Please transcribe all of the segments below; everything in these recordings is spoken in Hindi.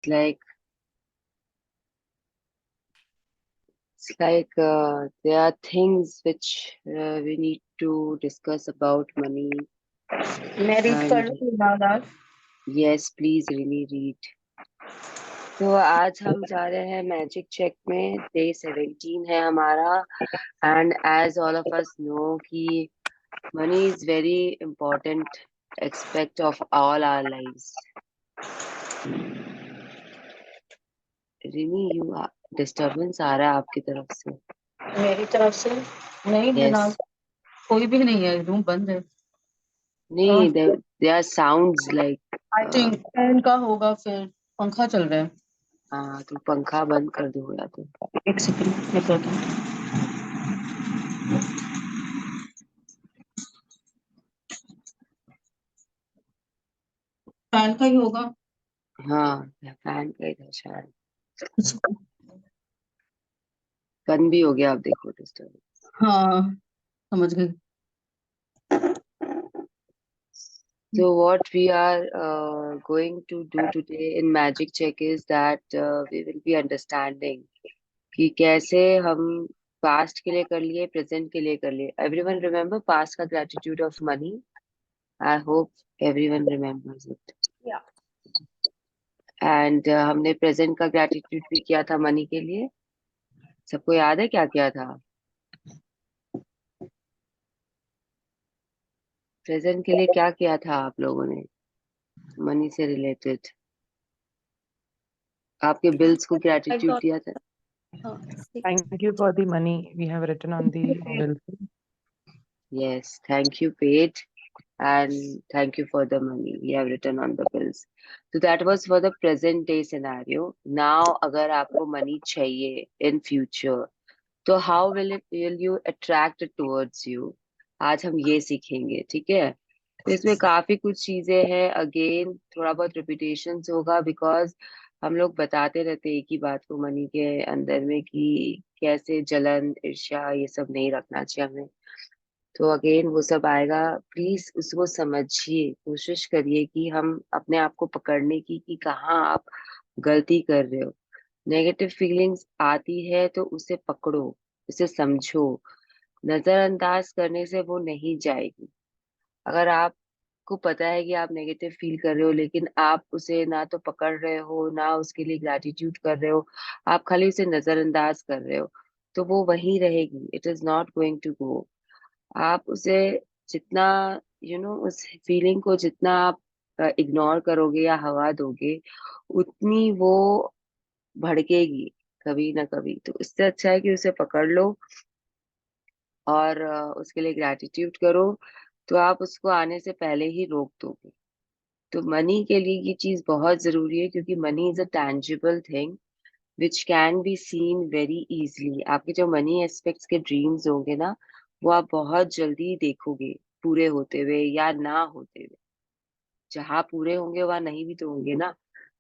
like there are things which we need to discuss about money. मैं रीड कर And लूँ दिमाग। yes, please really read. तो आज हम जा रहे हैं मैजिक चेक में। डे 17 है हमारा। And as all of us know कि money is very important aspect of all our lives. Rimi, you disturbance आ रहा है आपकी तरफ से। मेरी तरफ से नहीं यस। जनाब, कोई भी नहीं है, रूम बंद है। नहीं, there are sounds like I think fan का होगा, फिर पंखा चल रहा है। हाँ, तो पंखा बंद कर दो या तो। एक सेकंड मैं करता हूँ। फैन का ही होगा। हाँ, फैन का इधर शायद बंद भी हो गया। आप देखो डिस्टर्ब। हाँ, समझ गई। So what we are going to do today in Magic Check is that we will be understanding कि कैसे हम पास्ट के लिए कर लिए, प्रेजेंट के लिए कर लिए। एवरीवन रिमेम्बर पास्ट का gratitude of money? I hope everyone remembers it. या एंड हमने प्रेजेंट का ग्रेटिट्यूड भी किया था मनी के लिए। सबको याद है क्या किया था? प्रेजेंट के लिए क्या किया था आप लोगों ने मनी से रिलेटेड? आपके बिल्स को ग्रेटिट्यूड दिया था? Thank you for the money we have written on the bill. Yes, thank you, paid, and thank you for the money we have written on the bills. So that was for the present day scenario. Now, अगर आपको money चाहिए in future, तो how will you attract it towards you? आज हम ये सीखेंगे, ठीक है? तो इसमें काफी कुछ चीजें हैं। अगेन थोड़ा बहुत रिपीटेशंस होगा, बिकॉज हम लोग बताते रहते हैं एक ही बात को मनी के अंदर में कि कैसे जलन ईर्ष्या ये सब नहीं रखना चाहिए हमें। तो अगेन वो सब आएगा। प्लीज उसको समझिए, कोशिश करिए कि हम अपने आप को पकड़ने की कि कहाँ आप गलती कर रहे हो। नेगेटिव फीलिंग्स आती है तो उसे पकड़ो, उसे समझो। नजरअंदाज करने से वो नहीं जाएगी। अगर आपको पता है कि आप नेगेटिव फील कर रहे हो, लेकिन आप उसे ना तो पकड़ रहे हो ना उसके लिए ग्रैटिट्यूड कर रहे हो, आप खाली उसे नजरअंदाज कर रहे हो, तो वो वहीं रहेगी। It is not going to go. आप उसे जितना उस फीलिंग को जितना आप इग्नोर करोगे या हवा दोगे, उतनी वो भड़केगी कभी ना कभी। तो इससे अच्छा है कि उसे पकड़ लो और उसके लिए ग्रैटिट्यूड करो, तो आप उसको आने से पहले ही रोक दोगे। तो मनी के लिए ये चीज बहुत जरूरी है, क्योंकि money is a tangible thing which can be seen very easily. आपके जो मनी एस्पेक्ट्स के ड्रीम्स होंगे ना, वो आप बहुत जल्दी देखोगे पूरे होते हुए या ना होते हुए। जहाँ पूरे होंगे वहां नहीं भी तो होंगे ना।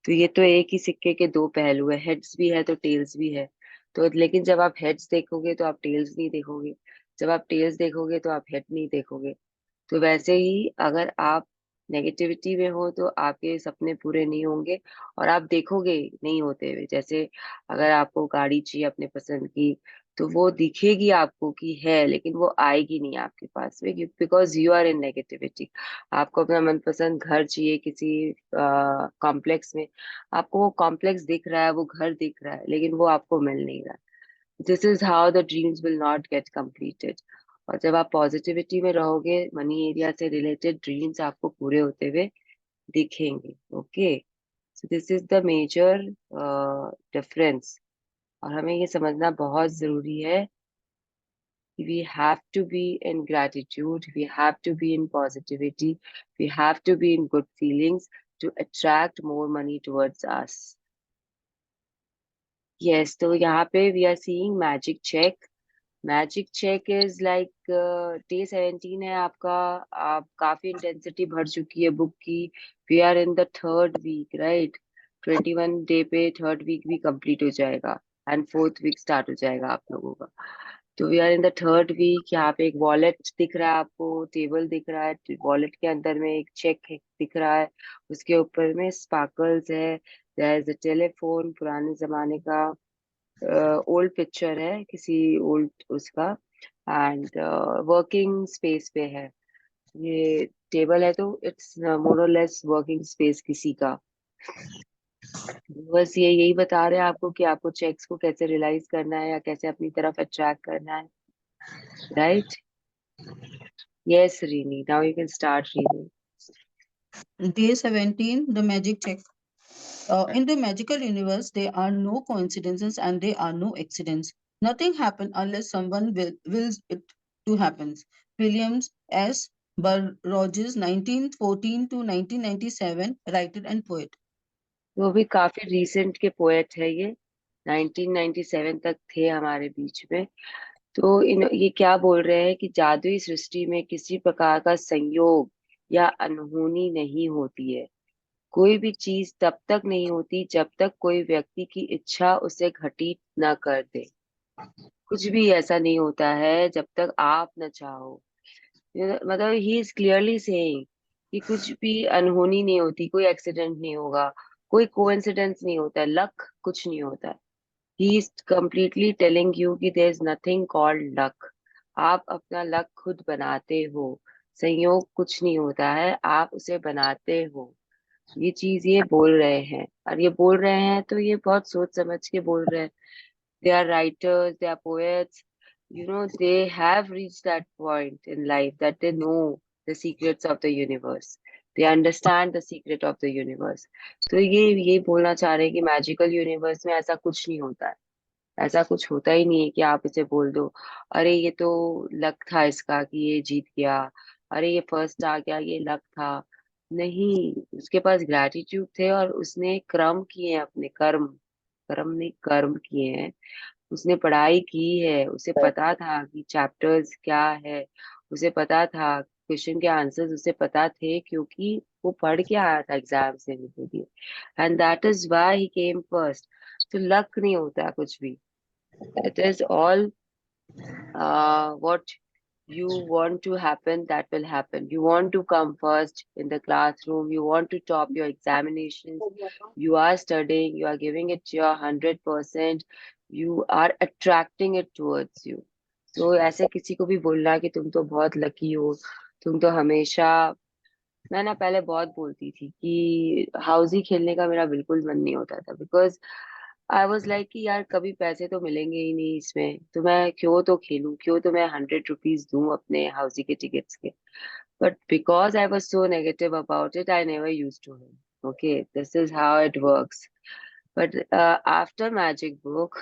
तो ये तो एक ही सिक्के के दो पहलू है, हेड्स भी है तो टेल्स भी है। तो लेकिन जब आप हेड्स देखोगे तो आप टेल्स नहीं देखोगे, जब आप टेल्स देखोगे तो आप हेड नहीं देखोगे। तो वैसे ही अगर आप नेगेटिविटी में हो तो आपके सपने पूरे नहीं होंगे और आप देखोगे नहीं होते हुए। जैसे अगर आपको गाड़ी चाहिए अपने पसंद की, तो वो दिखेगी आपको कि है, लेकिन वो आएगी नहीं आपके पास में, because you are in negativity. आपको अपना मनपसंद घर चाहिए किसी कॉम्प्लेक्स में, आपको वो कॉम्प्लेक्स दिख रहा है, वो घर दिख रहा है, लेकिन वो आपको मिल नहीं रहा। This is how the dreams will not get completed। और जब आप पॉजिटिविटी में रहोगे, मनी एरिया से रिलेटेड ड्रीम्स आपको पूरे होते हुए दिखेंगे। Okay, so this is the major difference. और हमें ये समझना बहुत जरूरी है कि we have to be in gratitude, we have to be in positivity, we have to be in good feelings to attract more money towards us. Yes, तो यहाँ पे we are seeing magic check. Magic cheque is like day 17 है आपका। आप काफी इंटेंसिटी भर चुकी है बुक की। We are in the third week, right? 21 day पे थर्ड वीक भी कंप्लीट हो जाएगा एंड फोर्थ वीक स्टार्ट हो जाएगा आप लोगों का। तो we are in the third week. यहाँ पे एक वॉलेट दिख रहा है आपको, टेबल दिख रहा है, वॉलेट के अंदर में एक चेक दिख रहा है, उसके ऊपर में स्पार्कल्स है, देयर इज अ टेलीफोन, पुराने जमाने का ओल्ड पिक्चर है किसी ओल्ड उसका, एंड वर्किंग स्पेस पे है ये टेबल है, तो इट्स मोर और लेस वर्किंग स्पेस किसी का। बस ये यही बता रहे हैं आपको कि आपको चेक्स को कैसे रियलाइज करना है या कैसे अपनी तरफ अट्रैक्ट करना है, right? Yes René, now you can start reading. Day 17, the magic check. In the magical universe, there are no coincidences and there are no accidents. Nothing happens unless someone wills it to happen. Williams S. Burroughs, 1914 to 1997, writer and poet. वो भी काफी रिसेंट के पोएट है ये, 1997 तक थे हमारे बीच में। तो ये क्या बोल रहे हैं कि जादुई सृष्टि में किसी प्रकार का संयोग या अनहोनी नहीं होती है। कोई भी चीज तब तक नहीं होती जब तक कोई व्यक्ति की इच्छा उसे घटित न कर दे। कुछ भी ऐसा नहीं होता है जब तक आप न चाहो। मतलब ही इज क्लियरली सेइंग कि कुछ भी अनहोनी नहीं होती, कोई एक्सीडेंट नहीं होगा, कोई कोइंसिडेंस नहीं होता है, लक कुछ नहीं होता है। He is completely telling you कि there is nothing called luck. आप अपना लक खुद बनाते हो, संयोग कुछ नहीं होता है, आप उसे बनाते हो। ये चीज ये बोल रहे हैं, और ये बोल रहे हैं तो ये बहुत सोच समझ के बोल रहे हैं। They are writers, they are poets, they have reached that point in life that they know the secrets of the universe. They understand the secret of the universe. तो ये बोलना चाह रहे हैं कि मैजिकल यूनिवर्स में ऐसा कुछ नहीं होता है। ऐसा कुछ होता ही नहीं है कि आप इसे बोल दो, अरे ये तो लक था इसका कि ये जीत गया, अरे ये फर्स्ट आ गया, ये लक था। नहीं, उसके पास ग्रैटिट्यूड थे और उसने क्रम किए हैं, अपने कर्म, कर्म नहीं कर्म किए हैं। उसने पढ़ाई की है, उसे पता था कि चैप्टर्स क्या है, उसे पता था क्वेश्चन के आंसर्स, उसे पता थे क्योंकि वो पढ़ के आया था एग्जाम से के लिए, and that is why he came first. तो लक नहीं होता कुछ भी, it is all what you want to happen, that will happen. You want to come first in the classroom, you want to top your examinations, you are studying, you are giving it your 100%, you are attracting it towards you. तो ऐसे किसी को भी बोलना कि तुम तो बहुत लकी हो, तुम तो हमेशा, मैं ना पहले बहुत बोलती थी कि हाउसी खेलने का मेरा बिल्कुल मन नहीं होता था, बिकॉज आई वॉज लाइक कि यार कभी पैसे तो मिलेंगे ही नहीं इसमें, तो मैं क्यों तो खेलूं, क्यों तो मैं 100 रुपीज दूं अपने हाउसी के टिकट्स के। But because I was so negative about it, I never use to him. Okay, this is how it works. But after magic book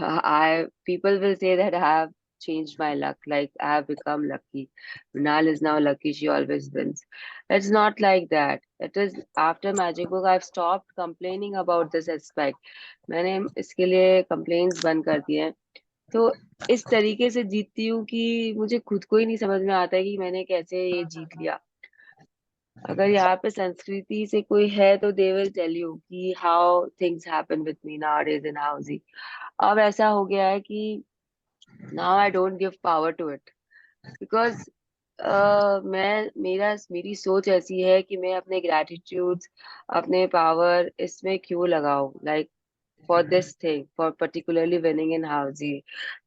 I people will say that I have changed my luck, like I have become lucky. Mrinal is now lucky, she always wins. It's not like that. It is after Magic Book, I've stopped complaining about this aspect. मैंने इसके लिए complaints बंद कर दिए हैं। तो इस तरीके से जीतती हूँ कि मुझे खुद को ही नहीं समझ में आता है कि मैंने कैसे ये जीत लिया। अगर यहाँ पे संस्कृति से कोई है तो दे विल टेल यू कि how things happen with me nowadays in housing. अब ऐसा हो गया है कि now I don't give power to it, because मेरी सोच ऐसी है कि मैं अपने ग्रेटिट्यूड्स, अपने पावर इसमें क्यों लगाऊं, like for this thing, for particularly winning in housing.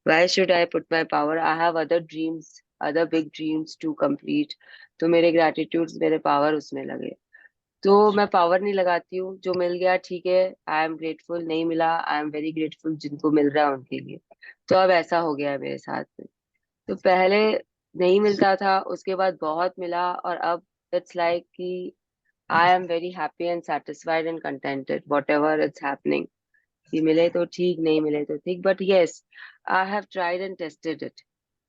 Why should I put my power? I have other dreams, other big dreams to complete. तो मेरे gratitudes, मेरे पावर उसमें लगे। तो मैं पावर नहीं लगाती हूँ, जो मिल गया ठीक है, आई एम ग्रेटफुल, नहीं मिला आई एम वेरी ग्रेटफुल, जिनको मिल रहा है उनके लिए। तो अब ऐसा हो गया है मेरे साथ में। तो पहले नहीं मिलता था, उसके बाद बहुत मिला, और अब इट्स लाइक कि आई am very happy and satisfied and contented what ever its happening. कि मिले तो ठीक, नहीं मिले तो ठीक, but yes, I have tried and tested it.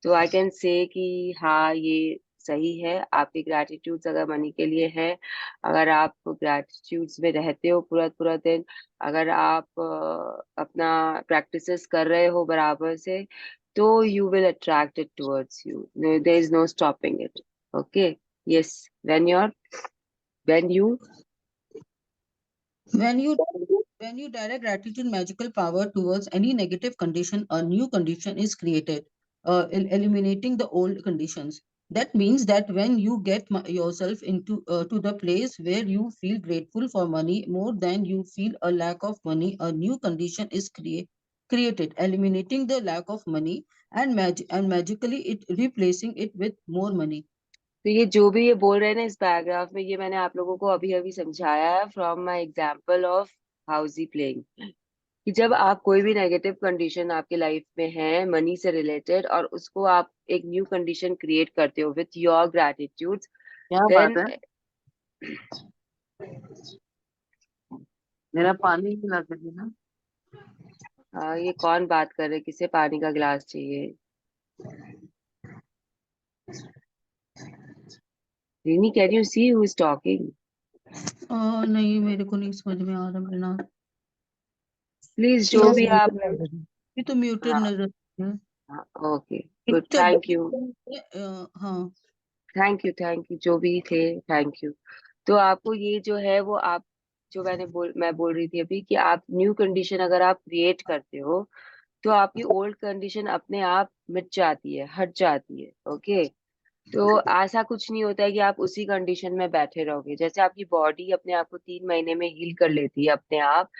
तो आई कैन से कि हाँ ये सही है। आपके ग्रैटिट्यूड्स अगर मनी के लिए है, अगर आप ग्रैटिट्यूड्स में रहते हो पूरा पूरा दिन, अगर आप अपना प्रैक्टिसेस कर रहे हो बराबर से, तो you will attract it towards you, there is no stopping it. Okay, yes, when you When you when you direct gratitude magical power towards any negative condition, a new condition is created, eliminating the old conditions. That means that when you get yourself into to the place where you feel grateful for money more than you feel a lack of money, a new condition is created, eliminating the lack of money and magically it replacing it with more money. तो ये जो भी ये बोल रहे हैं ना इस पैराग्राफ में, ये मैंने आप लोगों को अभी अभी समझाया है from my example of housie playing, कि जब आप कोई भी नेगेटिव कंडीशन आपके लाइफ में है मनी से रिलेटेड और उसको आप एक न्यू कंडीशन क्रिएट करते हो विथ योर ग्रैटिट्यूड्स, क्या बात देन है, मेरा पानी पिला के देना। ये कौन बात कर रहे, किसे पानी का गिलास चाहिए? Rini, can you see who is talking? नहीं, मेरे को नहीं समझ में आ रहा मेरा। प्लीज जो भी आप, ये तो म्यूटेड हाँ नजर है। ओके गुड, थैंक यू हाँ, थैंक यू जो भी थे, थैंक यू। तो आपको ये जो है वो आप, जो मैं बोल रही थी अभी कि आप न्यू कंडीशन अगर आप क्रिएट करते हो तो आपकी ओल्ड कंडीशन अपने आप मिट जाती है, हट जाती है। ओके, तो ऐसा कुछ नहीं होता है कि आप उसी कंडीशन में बैठे रहोगे। जैसे आपकी बॉडी अपने आप को 3 महीने में हील कर लेती है अपने आप,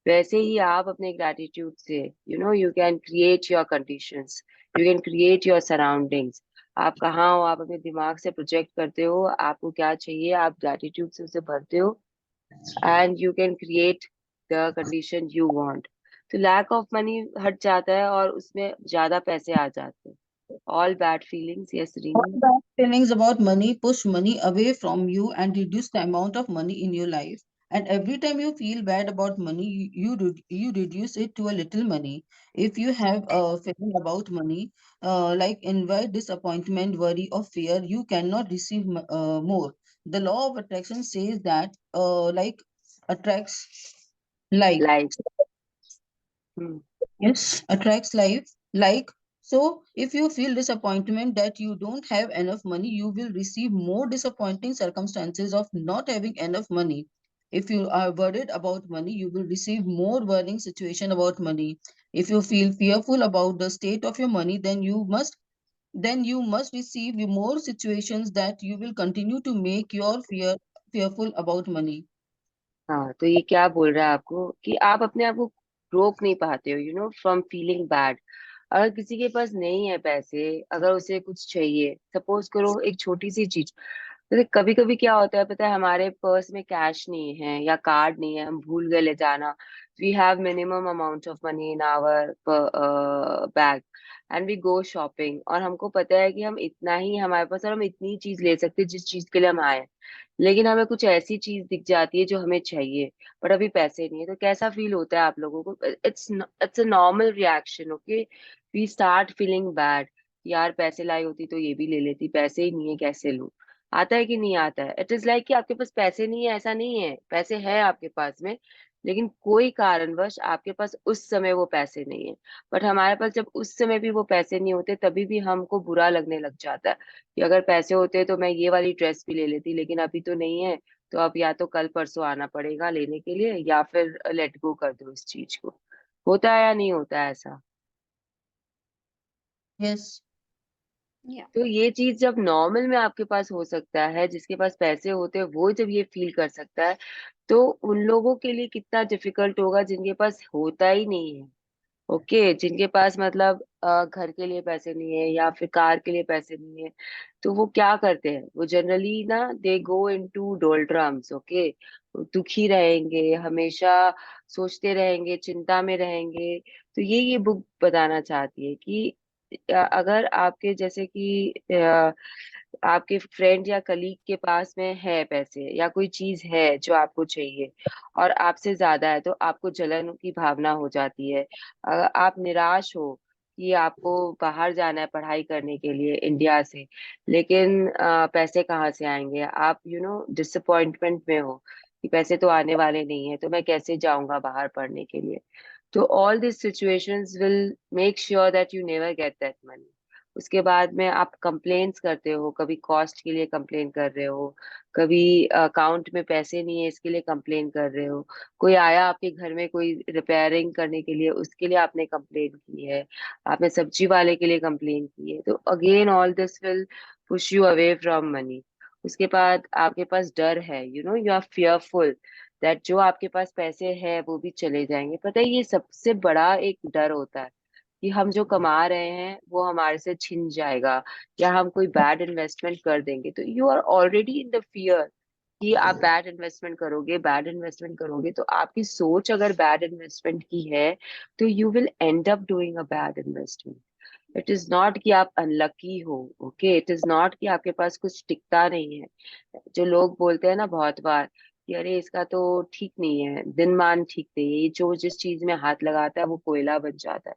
वैसे ही आप अपने ग्रैटिट्यूड से you can create your conditions, you can create your surroundings. आप कहाँ हो, आप अपने दिमाग से प्रोजेक्ट करते हो आपको क्या चाहिए, आप ग्रैटिट्यूड से उसे भरते हो and you can create the condition you want. तो लैक ऑफ मनी हट जाता है और उसमें ज्यादा पैसे आ जाते हैं। All bad feelings, yes all Reena? bad feelings about money push money away from you and reduce the amount of money in your life. And every time you feel bad about money, you reduce it to a little money. If you have a feeling about money, like envy, disappointment, worry, or fear, you cannot receive more. The law of attraction says that like attracts like. Like. Yes, attracts life. Like, so if you feel disappointment that you don't have enough money, you will receive more disappointing circumstances of not having enough money. If you are worried about money, you will receive more worrying situation about money. If you feel fearful about the state of your money, then you must receive more situations that you will continue to make your fearful about money. हाँ, तो ये क्या बोल रहा है आपको कि आप अपने आप को रोक नहीं पाते हो फ्रॉम फीलिंग बैड। अगर किसी के पास नहीं है पैसे, अगर उसे कुछ चाहिए, सपोज करो एक छोटी सी चीज, तो कभी कभी क्या होता है पता है, हमारे पर्स में कैश नहीं है या कार्ड नहीं है, हम भूल गए ले जाना। We have minimum amount of money in our bag and we go shopping, और हमको पता है कि हम इतना ही हमारे पास और हम इतनी चीज ले सकते हैं जिस चीज के लिए हम आए। लेकिन हमें कुछ ऐसी चीज दिख जाती है जो हमें चाहिए, पर अभी पैसे नहीं है, तो कैसा फील होता है आप लोगों को? It's a normal reaction. Okay, we start feeling bad, यार पैसे लाई होती तो ये भी ले लेती, पैसे ही नहीं है कैसे लूं। आता है कि नहीं आता है? इट इज लाइक कि आपके पास पैसे नहीं है, ऐसा नहीं है, पैसे है आपके पास में, लेकिन कोई कारणवश आपके पास उस समय वो पैसे नहीं है। बट हमारे पास जब उस समय भी वो पैसे नहीं होते, तभी भी हमको बुरा लगने लग जाता है कि अगर पैसे होते तो मैं ये वाली ड्रेस भी ले लेती, लेकिन अभी तो नहीं है। तो अब या तो कल परसों आना पड़ेगा लेने के लिए, या फिर लेट गो कर दो इस चीज को। होता है या नहीं होता है ऐसा? Yes. Yeah. तो ये चीज जब नॉर्मल में आपके पास हो सकता है, जिसके पास पैसे होते हैं वो जब ये फील कर सकता है, तो उन लोगों के लिए कितना डिफिकल्ट होगा जिनके पास होता ही नहीं है। ओके, जिनके पास मतलब घर के लिए पैसे नहीं है या फिर कार के लिए पैसे नहीं है, तो वो क्या करते हैं? वो जनरली ना दे गो इनटू डोल्ड्रम्स। ओके, दुखी रहेंगे हमेशा, सोचते रहेंगे, चिंता में रहेंगे। तो ये बुक बताना चाहती है कि अगर आपके जैसे कि आपके फ्रेंड या कलीग के पास में है पैसे या कोई चीज है जो आपको चाहिए और आपसे ज्यादा है, तो आपको जलन की भावना हो जाती है। अगर आप निराश हो कि आपको बाहर जाना है पढ़ाई करने के लिए इंडिया से, लेकिन पैसे कहाँ से आएंगे, आप डिसअपॉइंटमेंट में हो कि पैसे तो आने वाले नहीं है, तो मैं कैसे जाऊंगा बाहर पढ़ने के लिए। तो all this situations will make sure that you never get that money. उसके बाद में आप कंप्लेन्स करते हो, कभी कॉस्ट के लिए कंप्लेन कर रहे हो, कभी अकाउंट में पैसे नहीं है इसके लिए कंप्लेन कर रहे हो, कोई आया आपके घर में कोई रिपेयरिंग करने के लिए, उसके लिए आपने कंप्लेन की है, आपने सब्जी वाले के लिए कंप्लेन की है। तो again all this will push you away from money. उसके बाद आपके पास डर है, यू आर फियरफुल दैट जो आपके पास पैसे हैं वो भी चले जाएंगे। पता है, ये सबसे बड़ा एक डर होता है कि हम जो कमा रहे हैं वो हमारे से छिन जाएगा, या हम कोई बैड इन्वेस्टमेंट कर देंगे। तो you are already in the fear कि आप बैड इन्वेस्टमेंट करोगे, बैड इन्वेस्टमेंट करोगे। तो आपकी सोच अगर बैड इन्वेस्टमेंट की है, तो you will and up doing a bad investment. It is not कि आप अनलकी हो, ओके, इट इज नॉट कि आपके पास कुछ टिकता नहीं है। जो लोग बोलते हैं ना बहुत बार कि अरे इसका तो ठीक नहीं है, दिन मान ठीक नहीं है, ये जो जिस चीज में हाथ लगाता है वो कोयला बन जाता है।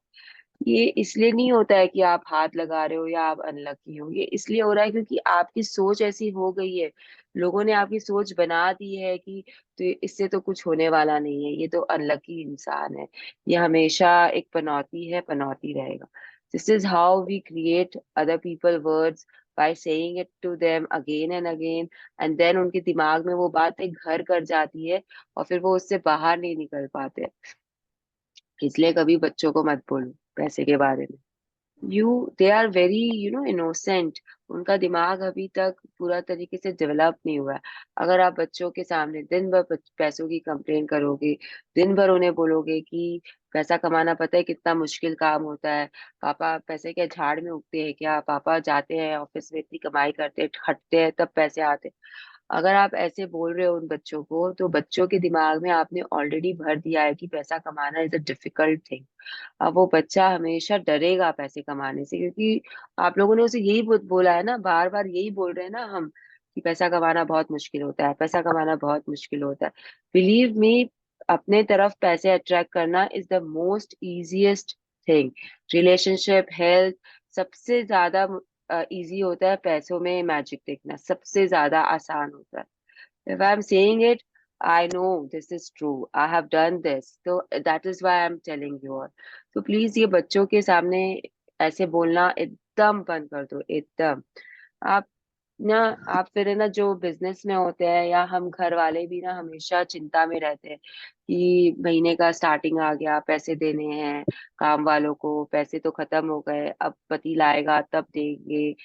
ये इसलिए नहीं होता है कि आप हाथ लगा रहे हो या आप अनलकी हो, ये इसलिए हो रहा है क्योंकि आपकी सोच ऐसी हो गई है। लोगों ने आपकी सोच बना दी है कि तो इससे तो कुछ होने वाला नहीं है, ये तो अनलकी इंसान है, ये हमेशा एक पनौती है, पनौती रहेगा। This is how we create other people words by saying it to them again and again, and then उनके दिमाग में वो बात एक घर कर जाती है और फिर वो उससे बाहर नहीं निकल पाते। इसलिए कभी बच्चों को मत बोलो पैसे के बारे में। You they are very innocent, उनका दिमाग अभी तक पूरा तरीके से डेवलप नहीं हुआ है। अगर आप बच्चों के सामने दिन भर पैसों की कंप्लेन करोगे, दिन भर उन्हें बोलोगे कि पैसा कमाना पता है कितना मुश्किल काम होता है, पापा पैसे के झाड़ में उगते हैं क्या, पापा जाते हैं ऑफिस में इतनी कमाई करते हैं, खटते हैं तब पैसे आते हैं। अगर आप ऐसे बोल रहे हो उन बच्चों को, तो बच्चों के दिमाग में आपने ऑलरेडी भर दिया है कि पैसा कमाना इज अ डिफिकल्ट थिंग। अब वो बच्चा हमेशा डरेगा पैसे कमाने से, क्योंकि आप लोगों ने उसे यही बोला है ना, बार बार यही बोल रहे हैं ना हम कि पैसा कमाना बहुत मुश्किल होता है, पैसा कमाना बहुत मुश्किल होता है। बिलीव मी, अपने तरफ पैसे अट्रैक्ट करना is the most easiest thing. Relationship, health, सबसे ज्यादा इजी होता है पैसों में मैजिक देखना, सबसे ज्यादा आसान होता है। If I'm saying it, I know this is true. I have done this. So that is why I'm telling you all. तो प्लीज ये बच्चों के सामने ऐसे बोलना एकदम बंद कर दो, एकदम। आप ना आप फिर है ना, जो बिजनेस में होते हैं या हम घर वाले भी ना, हमेशा चिंता में रहते हैं कि महीने का स्टार्टिंग आ गया, पैसे देने हैं काम वालों को, पैसे तो खत्म हो गए, अब पति लाएगा तब देंगे।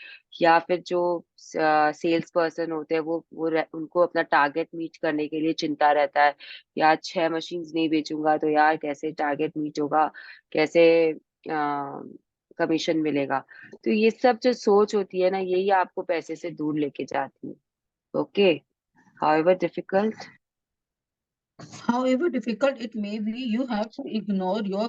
या फिर जो सेल्स पर्सन होते हैं उनको अपना टारगेट मीट करने के लिए चिंता रहता है, यार 6 मशीन्स नहीं बेचूंगा तो यार कैसे टारगेट मीट होगा, कैसे कमीशन मिलेगा। तो ये सब जो सोच होती है ना, यही आपको पैसे से दूर लेके जाती है। Okay, however difficult. However difficult it may be, you have to ignore your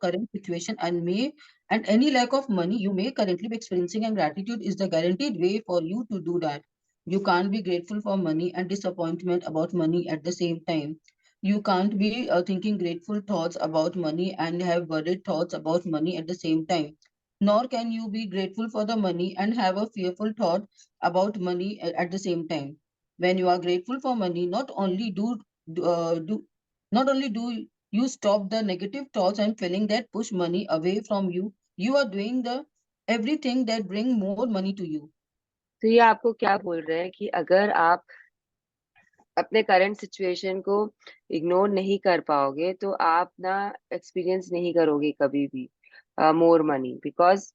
current situation and any lack of money you may currently be experiencing, and gratitude is the guaranteed way for you to do that. You can't be grateful for money and disappointment about money at the same time. You can't be thinking grateful thoughts about money and have worried thoughts about money at the same time. Nor can you be grateful for the money and have a fearful thought about money at the same time. When you are grateful for money, do not only do you stop the negative thoughts and feeling that push money away from you, you are doing the everything that bring more money to you. तो ये आपको क्या बोल रहे हैं कि अगर आप अपने करंट सिचुएशन को इग्नोर नहीं कर पाओगे, तो आप ना एक्सपीरियंस नहीं करोगे कभी भी more money, because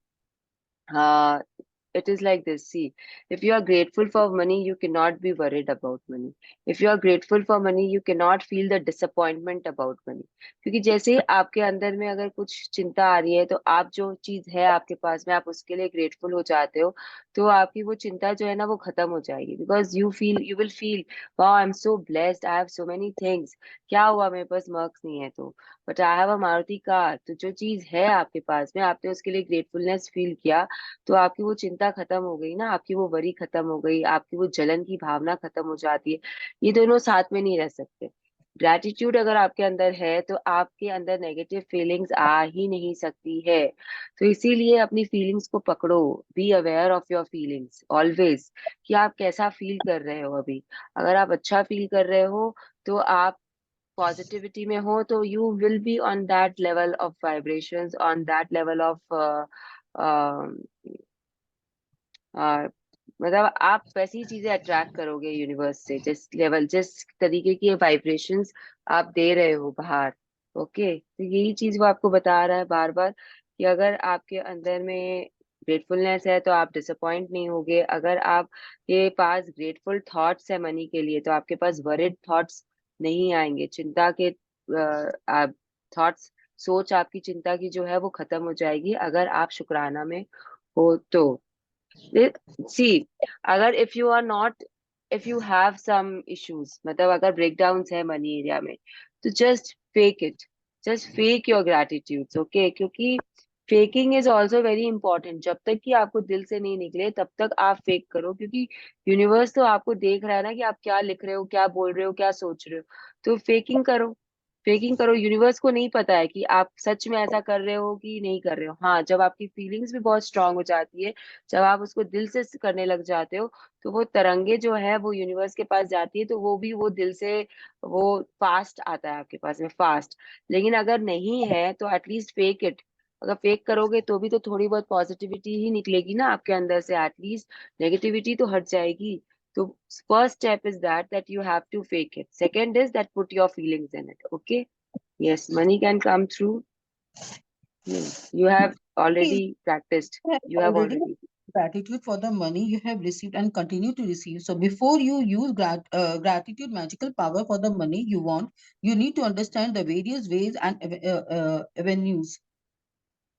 it is like this. See, if you are grateful for money, you cannot be worried about money. If you are grateful for money, you cannot feel the disappointment about money. क्योंकि जैसे ही आपके अंदर में अगर कुछ चिंता आ रही है, तो आप जो चीज है आपके पास में आप उसके लिए ग्रेटफुल हो जाते हो, तो आपकी वो चिंता जो है ना वो खत्म हो जाएगी। Because you will feel, wow, I am so blessed, I have so many things. क्या हुआ, मेरे पास मार्क्स नहीं है तो, but I have a Maruti car. तो जो चीज है आपके पास में, आपने उसके लिए ग्रेटफुलनेस फील किया, तो आपकी वो चिंता खत्म हो गई ना, आपकी वो वरी खत्म हो गई, आपकी वो जलन की भावना खत्म हो जाती है। ये दोनों साथ में नहीं रह सकते। ग्रैटिट्यूड अगर आपके अंदर है, तो आपके अंदर नेगेटिव फीलिंग्स आ ही नहीं सकती है। तो इसीलिए अपनी फीलिंग्स को पकड़ो, be aware of your feelings always, कि आप कैसा फील कर रहे हो अभी। अगर आप अच्छा फील कर रहे हो, तो आप पॉजिटिविटी में हो, तो you will be on that level of vibrations, on that level of मतलब आप वैसी चीजें अट्रैक्ट करोगे यूनिवर्स से, जिस तरीके की वाइब्रेशंस आप दे रहे हो बाहर। ओके, तो यही चीज वो आपको बता रहा है बार बार कि अगर आपके अंदर में ग्रेटफुलनेस है तो आप डिसअपॉइंट नहीं होगे। अगर आप के पास ग्रेटफुल थॉट्स है मनी के लिए तो आपके पास वरिड थॉट्स नहीं आएंगे। चिंता के थॉट्स, सोच आपकी चिंता की जो है वो खत्म हो जाएगी अगर आप शुक्राना में हो तो। सी, अगर if you have some issues, मतलब अगर ब्रेकडाउन्स है मनी एरिया में, तो just fake it, just fake your gratitudes, okay? क्योंकि faking is also very important. जब तक कि आपको दिल से नहीं निकले तब तक आप फेक करो, क्योंकि यूनिवर्स तो आपको देख रहा है ना कि आप क्या लिख रहे हो, क्या बोल रहे हो, क्या सोच रहे हो। तो फेकिंग करो, फेकिंग करो। यूनिवर्स को नहीं पता है कि आप सच में ऐसा कर रहे हो कि नहीं कर रहे हो। हाँ, जब आपकी फीलिंग्स भी बहुत स्ट्रांग हो जाती है, जब आप उसको दिल से करने लग जाते हो, तो वो तरंगे जो है वो यूनिवर्स के पास जाती है, तो वो भी वो दिल से वो फास्ट आता है आपके पास में, फास्ट। लेकिन अगर नहीं है तो एटलीस्ट फेक इट। अगर फेक करोगे तो भी तो थोड़ी बहुत पॉजिटिविटी ही निकलेगी ना आपके अंदर से, एटलीस्ट नेगेटिविटी तो हट जाएगी। तो first step is that you have to fake it. Second is that put your feelings in it. Okay? Yes, money can come through. You have Okay, already practiced. you have You have already already. gratitude for the money you have received and continue to receive. So before you use gratitude magical power for the money you want, you need to understand the various ways and avenues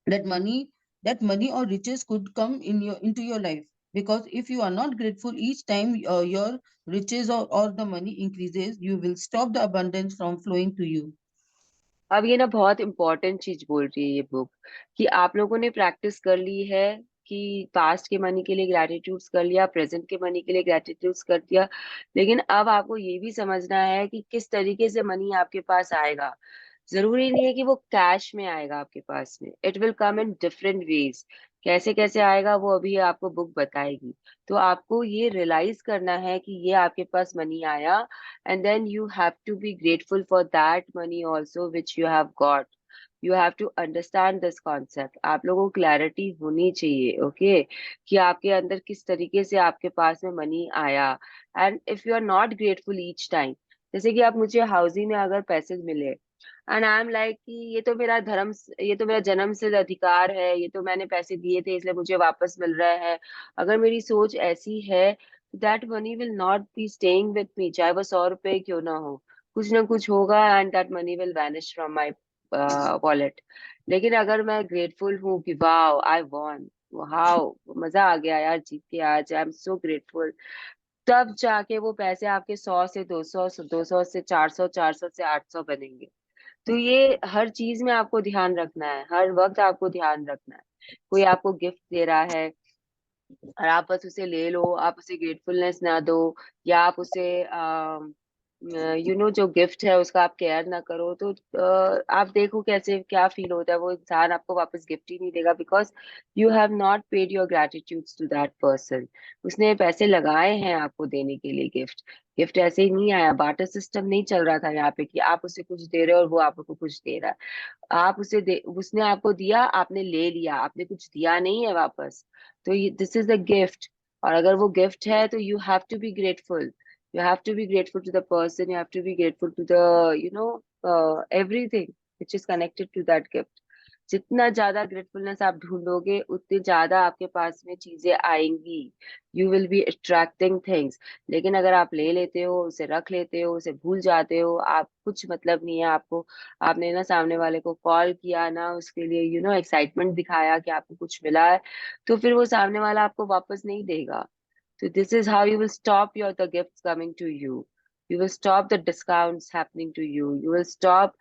that money or riches could come into your life. Because if you are not grateful each time your riches or the money increases, you will stop the abundance from flowing to you. अब ये ना बहुत इंपॉर्टेंट चीज बोल रही है ये बुक, कि आप लोगों ने प्रैक्टिस कर ली है कि पास्ट के मनी के लिए ग्रैटिट्यूड्स कर लिया, प्रेजेंट के मनी के लिए ग्रैटिट्यूड्स कर दिया, लेकिन अब आपको ये भी समझना है कि किस तरीके से मनी आपके पास आएगा। जरूरी नहीं है कि वो कैश में आएगा आपके पास में, it will come in different ways. कैसे कैसे आएगा वो अभी आपको बुक बताएगी। तो आपको ये रियलाइज करना है कि ये आपके पास मनी आया, and then you have to be grateful for that money also which you have got. You have to understand this concept. आप लोगों को क्लैरिटी होनी चाहिए, ओके? कि आपके अंदर किस तरीके से आपके पास में मनी आया। And if you are not grateful each time, जैसे कि आप मुझे हाउसिंग में अगर पैसे मिले एंड आई एम लाइक कि ये तो मेरा धर्म, ये तो मेरा जन्म सिद्ध अधिकार है, ये तो मैंने पैसे दिए थे इसलिए मुझे वापस मिल रहा है, अगर मेरी सोच ऐसी है, that money will not be staying with me, चाहे वो 100 रुपए क्यों ना हो। कुछ ना कुछ होगा and that money will vanish from my wallet. लेकिन अगर मैं ग्रेटफुल हूँ कि वाओ आई वॉन, वाओ मजा आ गया यार जीत के, आज आई एम सो ग्रेटफुल, तब जाके वो पैसे आपके 100 से 200, 200 से 400, 400 से 800 बनेंगे। तो ये हर चीज में आपको ध्यान रखना है, हर वक्त आपको ध्यान रखना है। कोई आपको गिफ्ट दे रहा है और आप बस उसे ले लो, आप उसे ग्रेटफुलनेस ना दो, या आप उसे जो गिफ्ट है उसका आप केयर ना करो, तो आप देखो कैसे क्या फील होता है। वो इंसान आपको वापस गिफ्ट ही नहीं देगा, because you have not paid your gratitudes to that person. उसने पैसे लगाए हैं आपको देने के लिए गिफ्ट। गिफ्ट ऐसे ही नहीं आया, बाटर सिस्टम नहीं चल रहा था यहाँ पे कि आप उसे कुछ दे रहे हो और वो आपको कुछ दे रहा है। आप उसने आपको दिया, आपने ले लिया, आपने कुछ दिया नहीं है वापस। तो दिस इज द गिफ्ट। और अगर वो गिफ्ट है तो you have to be grateful, you have to be grateful to the person, you have to be grateful to the everything which is connected to that gift. जितना ज्यादा ग्रेटफुलनेस आप ढूंढोगे उतनी ज्यादा आपके पास में चीजें आएंगी। You will B attracting things. लेकिन अगर आप ले लेते हो, उसे रख लेते हो, उसे भूल जाते हो, आप कुछ मतलब नहीं है आपको, आपने ना सामने वाले को कॉल किया ना उसके लिए एक्साइटमेंट दिखाया कि आपको कुछ मिला है, तो फिर वो सामने वाला आपको वापस नहीं देगा। So this is how you will stop the gifts coming to you. You will stop the discounts happening to you. You will stop,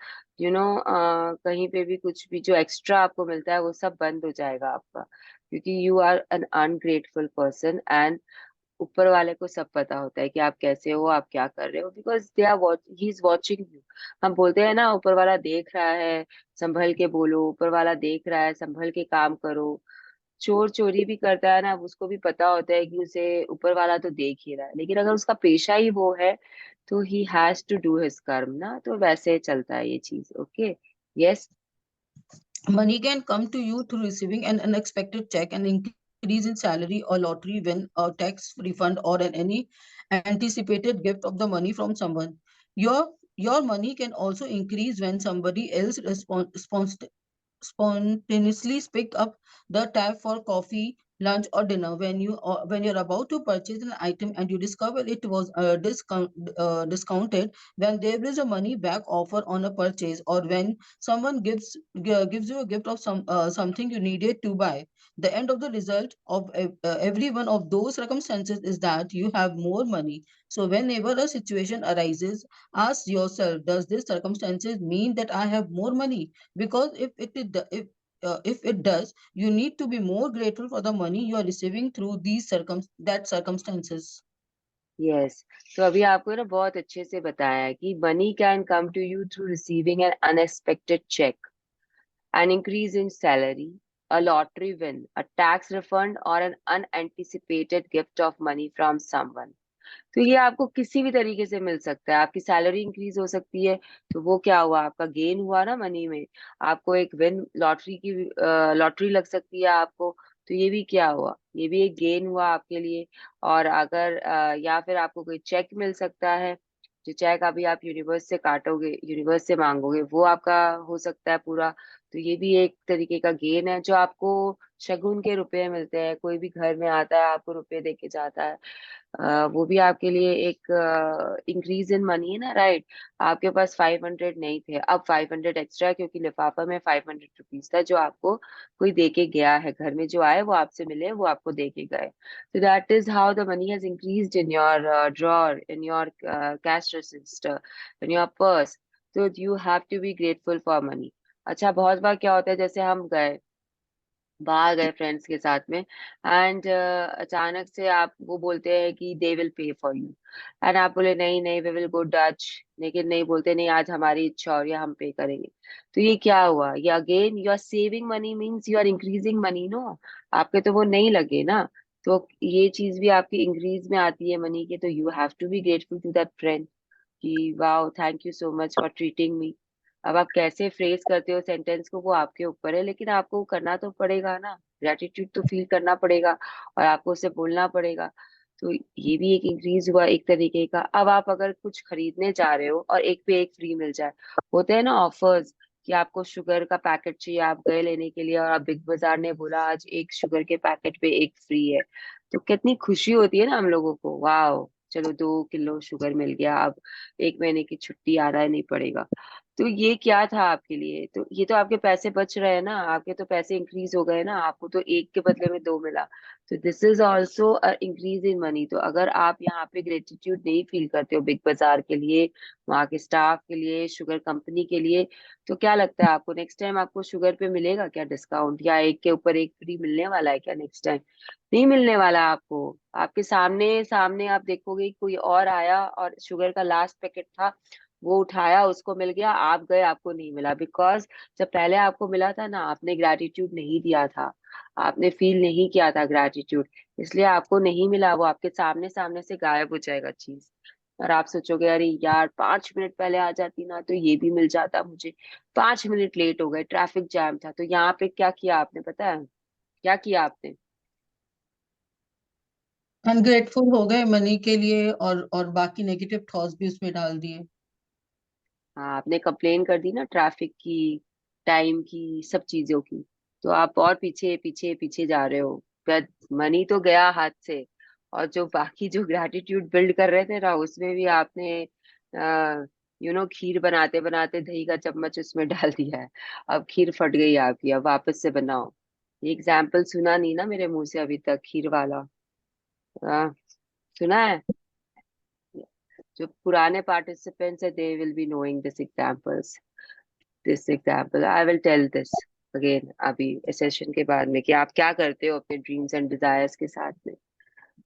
कहीं पे भी कुछ भी जो एक्स्ट्रा आपको मिलता है वो सब बंद हो जाएगा आपका, क्योंकि you are an ungrateful person and ऊपर वाले को सब पता होता है कि आप कैसे हो, आप क्या कर रहे हो, because they are he is watching you. हम बोलते हैं ना ऊपर वाला देख रहा है, संभल के बोलो, ऊपर वाला देख रहा है, संभल के काम करो। चोर चोरी भी करता है ना, अब उसको भी पता होता है कि उसे ऊपर वाला तो देख ही रहा है, लेकिन अगर उसका पेशा ही वो है तो he has to do his karma ना, तो वैसे चलता है ये चीज। Okay, yes. Money can come to you through receiving an unexpected check, an increase in salary or lottery win, a tax refund, or any anticipated gift of the money from someone. Your money can also increase when somebody else responds. spontaneously pick up the tab for coffee, lunch, or dinner when you're about to purchase an item and you discover it was discounted, when there is a money back offer on a purchase, or when someone gives you a gift of something you needed to buy. The end of the result of every one of those circumstances is that you have more money. So whenever a situation arises, ask yourself, does this circumstances mean that I have more money? Because if it does, you need to be more grateful for the money you are receiving through that circumstances. Yes, तो अभी आपको ना बहुत अच्छे से बताया है कि money can come to you through receiving an unexpected cheque, an increase in salary, a lottery win, a tax refund, or an unanticipated gift of money from someone. तो ये आपको किसी भी तरीके से मिल सकता है। आपकी सैलरी इंक्रीज हो सकती है, तो वो क्या हुआ, आपका गेन हुआ ना मनी में। आपको एक विन लॉटरी की लॉटरी लग सकती है आपको, तो ये भी क्या हुआ, ये भी एक गेन हुआ आपके लिए। और अगर या फिर आपको कोई चेक मिल सकता है, जो चेक अभी आप यूनिवर्स से काटोगे, यूनिवर्स से मांगोगे, वो आपका हो सकता है पूरा। तो ये भी एक तरीके का गेन है जो आपको शगुन के रुपए मिलते हैं। कोई भी घर में आता है आपको रुपए दे के जाता है, वो भी आपके लिए एक इंक्रीज इन मनी है ना, राइट। आपके पास 500 नहीं थे, अब 500 एक्स्ट्रा है, क्योंकि लिफाफा में 500 रुपीज था जो आपको कोई दे के गया है। घर में जो आए वो आपसे मिले, वो आपको दे के गए। तो that is how the money has increased in your drawer, in your cash register, in your purse. तो you have to be grateful for money. अच्छा, बहुत बार क्या होता है, जैसे हम गए बाहर गए फ्रेंड्स के साथ में, एंड अचानक से आप वो बोलते हैं कि they will pay for you, and आप बोले नहीं नहीं वी विल गो डच, लेकिन नहीं बोलते नहीं आज हमारी इच्छा और या हम पे करेंगे। तो ये क्या हुआ, ये again you are saving money, means you are increasing money no. आपके तो वो नहीं लगे ना, तो ये चीज भी आपकी इंक्रीज में आती है मनी के। तो you have to be grateful to that friend कि wow thank you so much for treating me. अब आप कैसे फ्रेज करते हो सेंटेंस को वो आपके ऊपर है, लेकिन आपको करना तो पड़ेगा ना, ग्रेटिट्यूड तो फील करना पड़ेगा और आपको उसे बोलना पड़ेगा। तो ये भी एक इंक्रीज हुआ एक तरीके का। अब आप अगर कुछ खरीदने जा रहे हो और एक पे एक फ्री मिल जाए, होते हैं ना ऑफर्स, कि आपको शुगर का पैकेट चाहिए, आप गए लेने के लिए और आप बिग बाजार ने बोला आज एक शुगर के पैकेट पे एक फ्री है, तो कितनी खुशी होती है ना हम लोगों को, वाह चलो 2 किलो शुगर मिल गया, अब 1 महीने की छुट्टी आना नहीं पड़ेगा। तो ये क्या था आपके लिए, तो ये तो आपके पैसे बच रहे हैं ना, आपके तो पैसे इंक्रीज हो गए ना, आपको तो एक के बदले में 2 मिला। तो this is also increase in money. तो अगर आप यहाँ पे ग्रेटिट्यूड नहीं फील करते हो बिग बाजार के लिए, वहाँ के स्टाफ के लिए, शुगर कंपनी के लिए, तो क्या लगता है आपको नेक्स्ट टाइम आपको शुगर पे मिलेगा क्या डिस्काउंट, या एक के ऊपर एक फ्री मिलने वाला है क्या नेक्स्ट टाइम? नहीं मिलने वाला आपको। आपके सामने सामने आप देखोगे कि कोई और आया और शुगर का लास्ट पैकेट था, वो उठाया, उसको मिल गया, आप गए आपको नहीं मिला, बिकॉज जब पहले आपको मिला था ना, आपने ग्रैटिट्यूड नहीं दिया था, आपने फील नहीं किया था ग्रैटिट्यूड, इसलिए आपको नहीं मिला। वो आपके सामने सामने से गायब हो जाएगा चीज, और आप सोचोगे अरे यार 5 मिनट पहले आ जाती ना तो ये भी मिल जाता मुझे, 5 मिनट लेट हो गए, ट्रैफिक जैम था। तो यहाँ पे क्या किया आपने पता है, क्या किया आपने? अनग्रेटफुल हो गए मनी के लिए, और बाकी नेगेटिव थॉट्स भी उसमें डाल दिए। हाँ, आपने कंप्लेन कर दी ना ट्रैफिक की, टाइम की, सब चीजों की। तो आप और पीछे पीछे पीछे जा रहे हो, बट मनी तो गया हाथ से। और जो बाकी जो ग्रैटिट्यूड बिल्ड कर रहे थे ना, उसमें भी आपने खीर बनाते बनाते दही का चम्मच उसमें डाल दिया है। अब खीर फट गई आपकी, अब वापस से बनाओ। ये एग्जाम्पल सुना नहीं ना मेरे मुंह से अभी तक, खीर वाला। हाँ, सुना है? जो पुराने पार्टिसिपेंट्स है, they will be knowing this example. I will tell this again अभी इस सेशन के बाद में, कि आप क्या करते हो अपने ड्रीम्स एंड डिजायर्स के साथ में।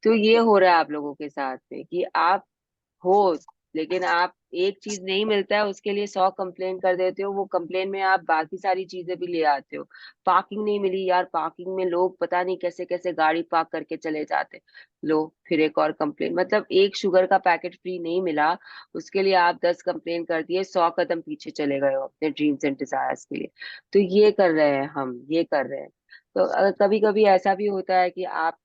तो ये हो रहा है आप लोगों के साथ में कि आप हो, लेकिन आप एक चीज नहीं मिलता है उसके लिए 100 कंप्लेन कर देते हो, वो कंप्लेन में आप बाकी सारी चीजें भी ले आते हो। पार्किंग नहीं मिली यार, पार्किंग में लोग पता नहीं कैसे कैसे गाड़ी पार्क करके चले जाते, लो फिर एक और कंप्लेन। मतलब एक शुगर का पैकेट फ्री नहीं मिला, उसके लिए आप 10 कंप्लेन कर दिए, 100 कदम पीछे चले गए हो अपने ड्रीम्स एंड डिजायर्स के लिए। तो ये कर रहे हैं हम, ये कर रहे हैं। तो कभी कभी ऐसा भी होता है कि आप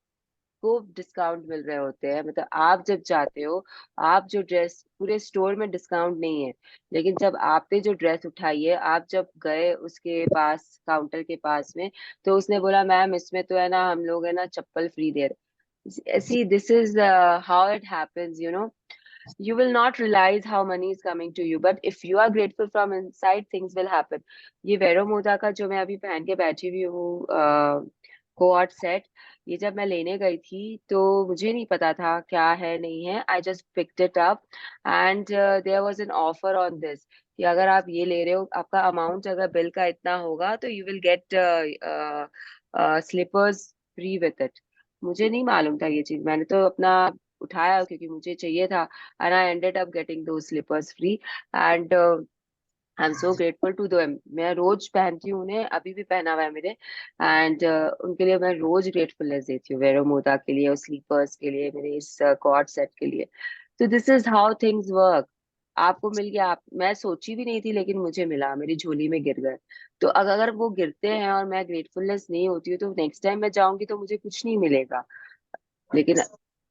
आपको डिस्काउंट मिल रहे होते हैं, मतलब आप जब जाते हो, आप जो ड्रेस, पूरे स्टोर में डिस्काउंट नहीं है, लेकिन जब आपने जो ड्रेस उठाई है, आप जब गए उसके पास, काउंटर के पास में, तो उसने बोला मैम इसमें तो है ना, हम लोग है ना चप्पल फ्री दे रहे। See, this is how it happens, you know. You will not realize how money is coming to you, but if you are grateful from inside, things will happen. ये वेरो मोदा का जो मैं अभी पहन के बैठी हुई हूँ कोऑर्ड सेट, ये जब मैं लेने गई थी तो मुझे नहीं पता था क्या है नहीं है, I just picked it up and there was an offer on this, कि अगर आप ये ले रहे हो, आपका अमाउंट अगर बिल का इतना होगा तो you will get slippers free with it. मुझे नहीं मालूम था ये चीज, मैंने तो अपना उठाया क्योंकि मुझे चाहिए था, and I ended up getting two slippers free, and I am so grateful to them. मैं रोज पहनती हूँ उन्हें, अभी भी पहना हुआ है मेरे, एंड उनके लिए मैं रोज ग्रेटफुलनेस देती हूँ, वेरो मोदा के लिए और स्लीपर्स के लिए, मेरे इस कॉर्ड सेट के लिए। तो this is how things work. आपको मिल गया, आप, मैं सोची भी नहीं थी लेकिन मुझे मिला, मेरी झोली में गिर गए। तो अगर वो गिरते हैं और मैं ग्रेटफुलनेस नहीं होती हूँ, तो नेक्स्ट टाइम मैं जाऊंगी तो मुझे कुछ नहीं मिलेगा, लेकिन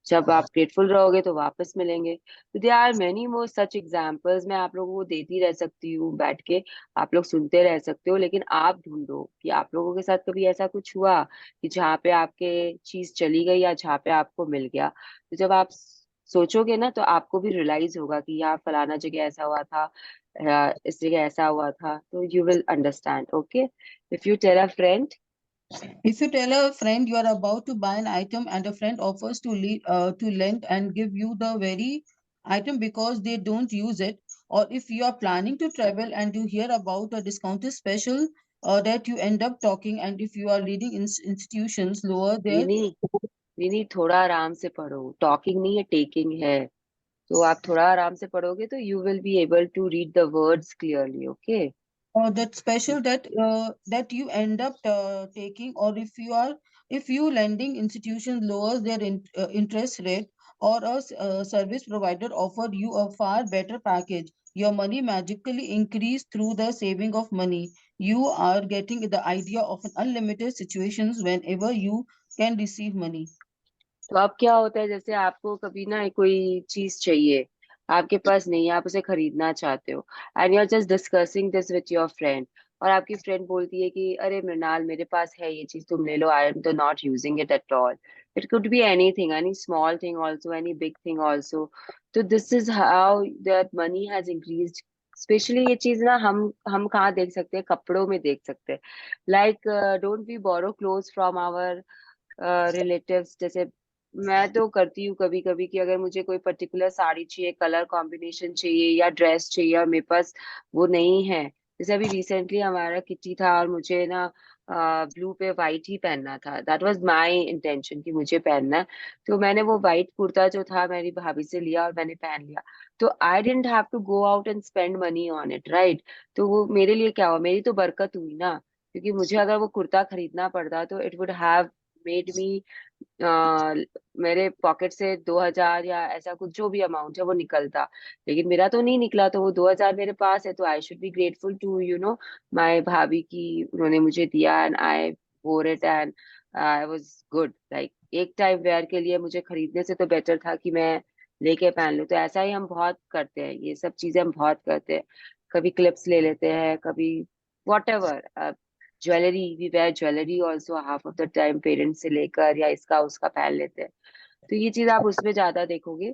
जब आप ग्रेटफुल रहोगे तो वापस मिलेंगे। तो they are many more such examples, मैं आप लोगों को देती रह सकती हूँ बैठ के, आप लोग सुनते रह सकते हो, लेकिन आप ढूंढो कि आप लोगों के साथ कभी ऐसा कुछ हुआ कि जहाँ पे आपके चीज चली गई या जहाँ पे आपको मिल गया। तो जब आप सोचोगे ना तो आपको भी रियलाइज होगा कि यहाँ फलाना जगह ऐसा हुआ था या इस जगह ऐसा हुआ था, तो you will understand. Okay, if you tell a friend, If you tell a friend you are about to buy an item and a friend offers to lend and give you the very item because they don't use it, or if you are planning to travel and you hear about a discounted special that you end up talking, and if you are leading institutions lower their विनी, विनी थोड़ा आराम से पढ़ो, टॉकिंग नहीं है टेकिंग है, तो आप थोड़ा आराम से पढ़ोगे तो you will be able to read the words clearly. Okay, that special that you end up taking, or if you lending institution lowers their interest rate, or a service provider offer you a far better package, your money magically increase through the saving of money. You are getting the idea of an unlimited situations whenever you can receive money. तो अब क्या होता है, जैसे आपको कभी ना कोई चीज चाहिए, आपके पास नहीं है, आप उसे खरीदना चाहते हो, and you are just discussing this with your friend, और आपकी फ्रेंड बोलती है कि अरे मृणाल मेरे पास है ये चीज, तुम ले लो, आई एम तो not using it at all. It could be anything, any small thing also, any big thing also. तो this is how that money has increased. Especially ये चीज ना हम कहाँ देख सकते हैं, कपड़ों में देख सकते हैं। Like don't we borrow clothes from our relatives. जैसे मैं तो करती हूँ कभी कभी कि अगर मुझे कोई पर्टिकुलर साड़ी चाहिए, कलर कॉम्बिनेशन चाहिए या ड्रेस चाहिए और मेरे पास वो नहीं है, जैसे अभी रिसेंटली हमारा किटी था और मुझे ना ब्लू पे वाइट ही पहनना था, दैट वाज माय इंटेंशन कि मुझे पहनना है। तो मैंने वो वाइट कुर्ता जो था मेरी भाभी से लिया और मैंने पहन लिया। तो I didn't have to go out and spend money on it, right. तो वो मेरे लिए क्या हुआ, मेरी तो बरकत हुई ना, क्योंकि मुझे अगर वो कुर्ता खरीदना पड़ता तो it would have made me, मेरे पॉकेट से 2,000 या ऐसा कुछ जो भी अमाउंट है वो निकलता, लेकिन मेरा तो नहीं निकला। तो वो 2,000 मेरे पास है, तो I should be grateful to my bhabhi की उन्होंने मुझे दिया, and I wore it and I was good. Like एक टाइम वेयर के लिए मुझे खरीदने से तो बेटर था कि मैं लेके पहन लूं। तो ऐसा ही हम बहुत करते हैं, ये सब चीजें हम बहुत करते हैं। कभी क्लिप्स ले लेते हैं, कभी whatever, jewellery, we wear jewellery also half of the time, parents से लेकर या इसका उसका पहन लेते हैं। तो ये चीज आप उसमें ज्यादा देखोगे।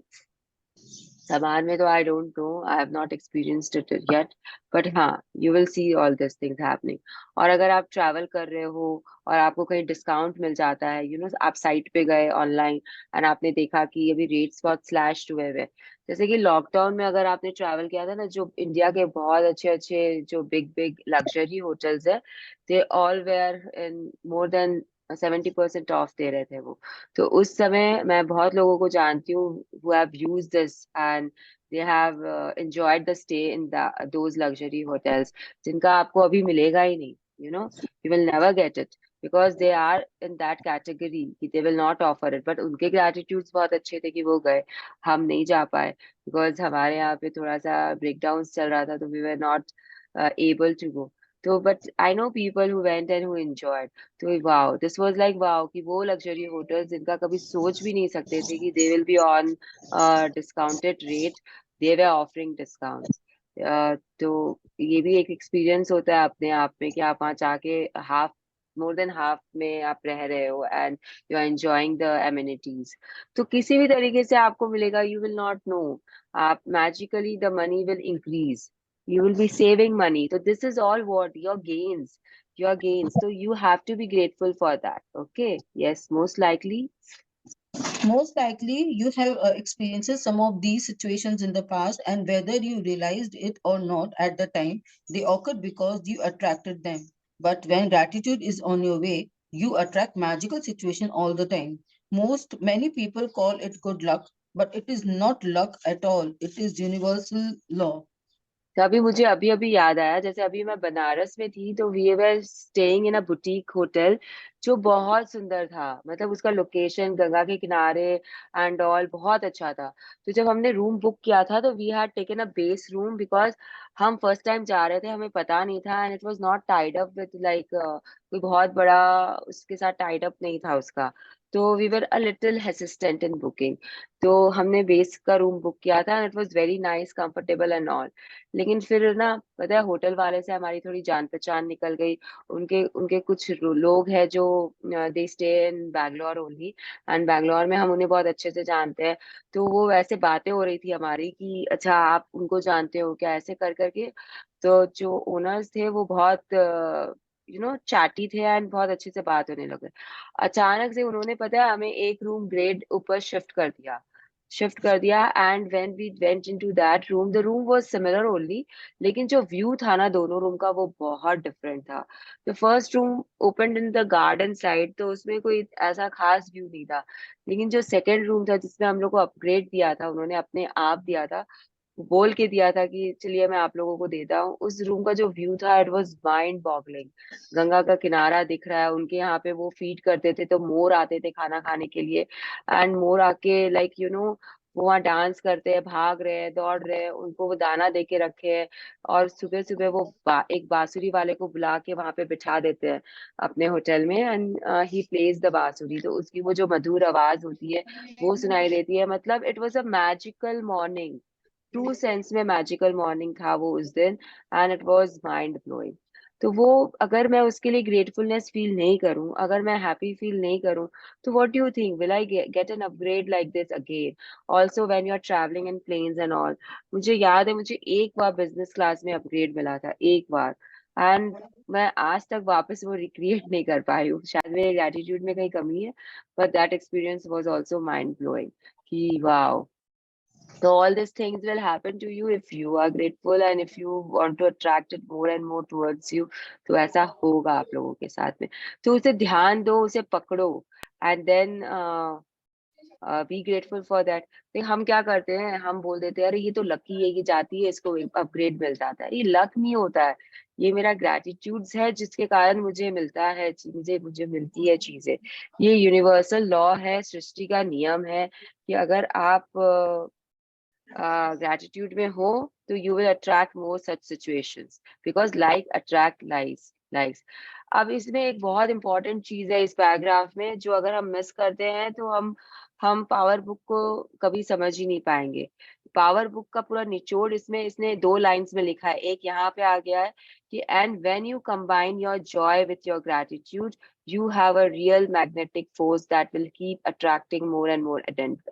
सामान में तो I don't know, I have not experienced it yet, but हाँ, you will see all this things happening. और अगर आप ट्रैवल कर रहे हो और आपको कहीं डिस्काउंट मिल जाता है, आप साइट पे गए ऑनलाइन एंड आपने देखा कि अभी रेट्स बहुत स्लैश हुए हुए, जैसे कि लॉकडाउन में अगर आपने ट्रैवल किया था ना, जो इंडिया के बहुत अच्छे अच्छे जो बिग बिग लग्जरी होटल्स है, they all were in more than 70% off दे रहे थे वो। तो उस समय मैं बहुत लोगों को जानती हूँ who have used this and they have enjoyed the stay in those luxury hotels, जिनका आपको अभी मिलेगा ही नहीं, you will never get it because they are in that category कि they will not offer it, but उनके gratitudes बहुत अच्छे थे कि वो गए, हम नहीं जा पाए because हमारे यहाँ पे थोड़ा सा breakdowns चल रहा था, तो we were not able to go। तो but I know people who went and who enjoyed, तो wow this was like wow कि वो लग्जरी होटल्स जिनका कभी सोच भी नहीं सकते थे कि दे will be on discounted rate, they were offering discounts. तो ये भी एक एक्सपीरियंस होता है अपने आप में कि आप वहाँ जाके हाफ, मोर देन हाफ में आप रह रहे हो and you are enjoying the amenities. तो किसी भी तरीके से आपको मिलेगा, यू विल नॉट नो, आप magically the money will increase, you will be saving money. So this is all what your gains, your gains. So you have to be grateful for that. Okay. Yes, most likely. Most likely, you have experienced some of these situations in the past, and whether you realized it or not at the time, they occurred because you attracted them. But when gratitude is on your way, you attract magical situation all the time. Many people call it good luck, but it is not luck at all. It is universal law. तो अभी मुझे अभी अभी याद आया, जैसे अभी मैं बनारस में थी तो we were staying in a boutique hotel जो बहुत सुंदर था, मतलब उसका लोकेशन गंगा के किनारे एंड ऑल बहुत अच्छा था। तो जब हमने रूम बुक किया था तो we had taken a base room because हम फर्स्ट टाइम जा रहे थे, हमें पता नहीं था and it was not tied up with like कोई बहुत बड़ा उसके साथ टाइड अप नहीं था उसका। तो we were a little hesitant in booking. तो हमने बेस का रूम बुक किया था and it was very nice, comfortable and all. लेकिन फिर ना पता है होटल वाले से हमारी थोड़ी जान पहचान निकल गई। उनके उनके कुछ लोग हैं जो they stay in Bangalore only, and Bangalore में हम उन्हें बहुत अच्छे से जानते हैं। तो वो वैसे बातें हो रही थी हमारी कि अच्छा आप उनको जानते हो क्या, ऐसे कर करके। तो जो ओनर्स थे वो बहुत चैटी थे एंड बहुत अच्छे से बात होने लगे। अचानक से उन्होंने पता है हमें एक रूम ग्रेड ऊपर शिफ्ट कर दिया and when we went into that room, the room was similar only, लेकिन जो व्यू था ना दोनों रूम का वो बहुत डिफरेंट था। The first room open in the garden side, तो उसमें कोई ऐसा खास व्यू नहीं था। लेकिन जो सेकंड रूम था जिसमें हम लोग को अपग्रेड दिया था, उन्होंने अपने आप दिया था, बोल के दिया था कि चलिए मैं आप लोगों को देता हूँ, उस रूम का जो व्यू था it was mind boggling. Ganga का किनारा दिख रहा है, उनके यहाँ पे वो फीड करते थे तो मोर आते थे खाना खाने के लिए, एंड मोर आके लाइक वो वहाँ डांस करते हैं, भाग रहे हैं, दौड़ रहे हैं, उनको वो दाना दे के रखे हैं। और सुबह सुबह वो एक बांसुरी वाले को बुला के वहां पे बिठा देते हैं अपने होटल में, एंड ही प्लेज द बांसुरी, तो उसकी वो जो मधुर आवाज होती है वो सुनाई देती है। मतलब it was a magical morning, true sense में मैजिकल मॉर्निंग था वो उस दिन, and it was mind blowing. तो वो अगर मैं उसके लिए ग्रेटफुलनेस फील नहीं करूं, अगर मैं हैप्पी फील नहीं करूं, तो what do you think, will I get an upgrade like this again? Also when you are travelling in planes and all, मुझे याद है मुझे एक बार बिजनेस क्लास में अपग्रेड मिला था, एक बार, एंड मैं आज तक वापस वो रिक्रिएट नहीं कर पाई हूँ। शायद मेरे ग्रेटिट्यूड में कहीं कमी है, but that experience was also mind blowing कि wow. So all these things will happen to you if you are grateful and if you want to attract it more and more towards you. तो ऐसा होगा आप लोगों के साथ में। तो उसे ध्यान दो, उसे पकड़ो, and then B grateful for that. हम क्या करते हैं, हम बोल देते हैं अरे ये तो लकी है, ये जाती है इसको अपग्रेड मिल जाता है। ये लक नहीं होता है, ये मेरा ग्रेटिट्यूड्स है जिसके कारण मुझे मिलता है, मुझे मुझे मिलती है चीजें। ये यूनिवर्सल लॉ है, सृष्टि का नियम है कि अगर आप gratitude में हो तो you will attract more such situations because like attract likes। अब इसमें एक बहुत इंपॉर्टेंट चीज है इस पैराग्राफ में जो अगर हम मिस करते हैं तो हम पावर बुक को कभी समझ ही नहीं पाएंगे। पावर बुक का पूरा निचोड़ इसमें इसने 2 लाइंस में लिखा है, एक यहाँ पे आ गया है कि and when you combine your Joy with your gratitude you have a real magnetic force that will keep attracting more and more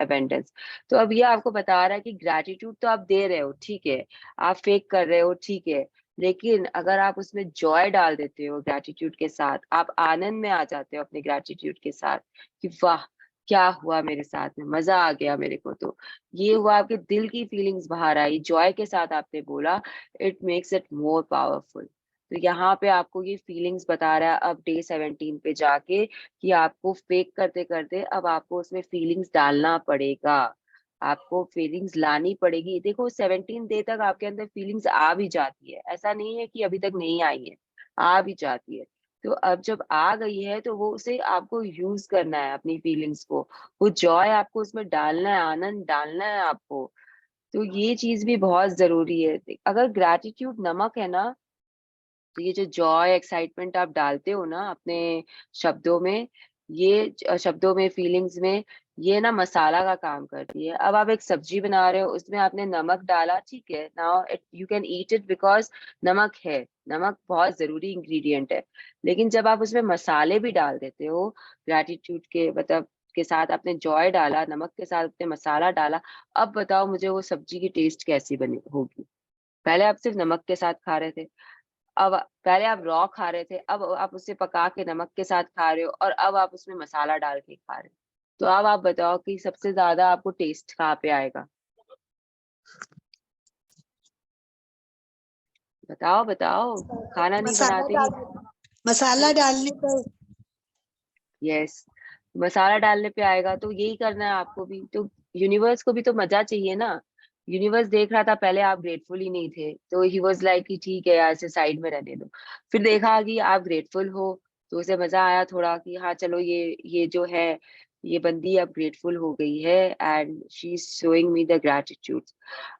abundance। तो अब ये आपको बता रहा है कि ग्रेटिट्यूड तो आप दे रहे हो, ठीक है, आप फेक कर रहे हो, ठीक है, लेकिन अगर आप उसमें जॉय डाल देते हो ग्रेटिट्यूड के साथ, आप आनंद में आ जाते हो अपने ग्रेटिट्यूड के साथ कि वाह क्या हुआ मेरे साथ में, मजा आ गया मेरे को, तो ये हुआ आपके दिल की फीलिंग्स बाहर आई, जॉय के साथ आपने बोला, it makes it more powerful. तो यहाँ पे आपको ये फीलिंग्स बता रहा है अब डे 17 पे जाके कि आपको फेक करते करते अब आपको उसमें फीलिंग्स डालना पड़ेगा, आपको फीलिंग्स लानी पड़ेगी। देखो 17 डे तक आपके अंदर फीलिंग्स आ भी जाती है, ऐसा नहीं है कि अभी तक नहीं आई है, आ भी जाती है। तो अब जब आ गई है तो वो उसे आपको यूज करना है अपनी फीलिंग्स को, वो जॉय आपको उसमें डालना है, आनंद डालना है आपको। तो ये चीज भी बहुत जरूरी है। अगर ग्रैटिट्यूड नमक है ना, तो ये जो जॉय एक्साइटमेंट आप डालते हो ना अपने शब्दों में, ये शब्दों में, फीलिंग्स में, ये ना मसाला का काम करती है। अब आप एक सब्जी बना रहे हो, उसमें आपने नमक डाला, ठीक है, now you can eat it because नमक है, नमक बहुत जरूरी इंग्रेडिएंट है। लेकिन जब आप उसमें मसाले भी डाल देते हो, ग्रैटिट्यूड के मतलब के साथ आपने जॉय डाला, नमक के साथ आपने मसाला डाला, अब बताओ मुझे वो सब्जी की टेस्ट कैसी बनी होगी। पहले आप सिर्फ नमक के साथ खा रहे थे, अब पहले आप रॉ खा रहे थे, अब आप उसे पका के नमक के साथ खा रहे हो, और अब आप उसमें मसाला डाल के खा रहे हो। तो अब आप बताओ कि सबसे ज्यादा आपको टेस्ट कहाँ पे आएगा? बताओ बताओ, खाना नहीं मसाला बनाते ही। डाल मसाला डालने पर यस, मसाला डालने पे आएगा, तो यही करना है आपको भी। तो यूनिवर्स को भी तो मजा चाहिए ना। यूनिवर्स देख रहा था पहले आप ग्रेटफुल ही नहीं थे, तो ही वाज लाइक कि ठीक है यार, इसे साइड में रहने दो। फिर देखा कि आप ग्रेटफुल हो, तो उसे मजा आया थोड़ा कि हाँ चलो, ये जो है, ये बंदी अब ग्रेटफुल हो गई है, and she is showing me the gratitude.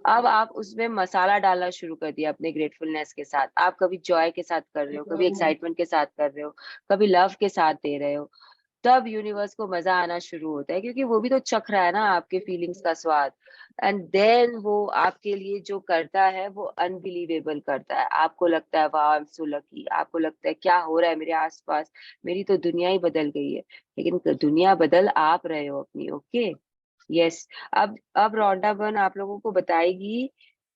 अब आप उसमें मसाला डालना शुरू कर दिया अपने ग्रेटफुलनेस के साथ। आप कभी जॉय के साथ कर रहे हो, कभी एक्साइटमेंट के साथ कर रहे हो, कभी लव के साथ दे रहे हो, तब यूनिवर्स को मजा आना शुरू होता है, क्योंकि वो भी तो चख रहा है ना आपके फीलिंग्स का स्वाद। एंड देन वो आपके लिए जो करता है वो अनबिलीवेबल करता है। आपको लगता है वाह, आई एम सो लकी, आपको लगता है क्या हो रहा है मेरे आसपास, मेरी तो दुनिया ही बदल गई है। लेकिन दुनिया बदल आप रहे हो अपनी, ओके। यस। अब रोंडा बर्न आप लोगों को बताएगी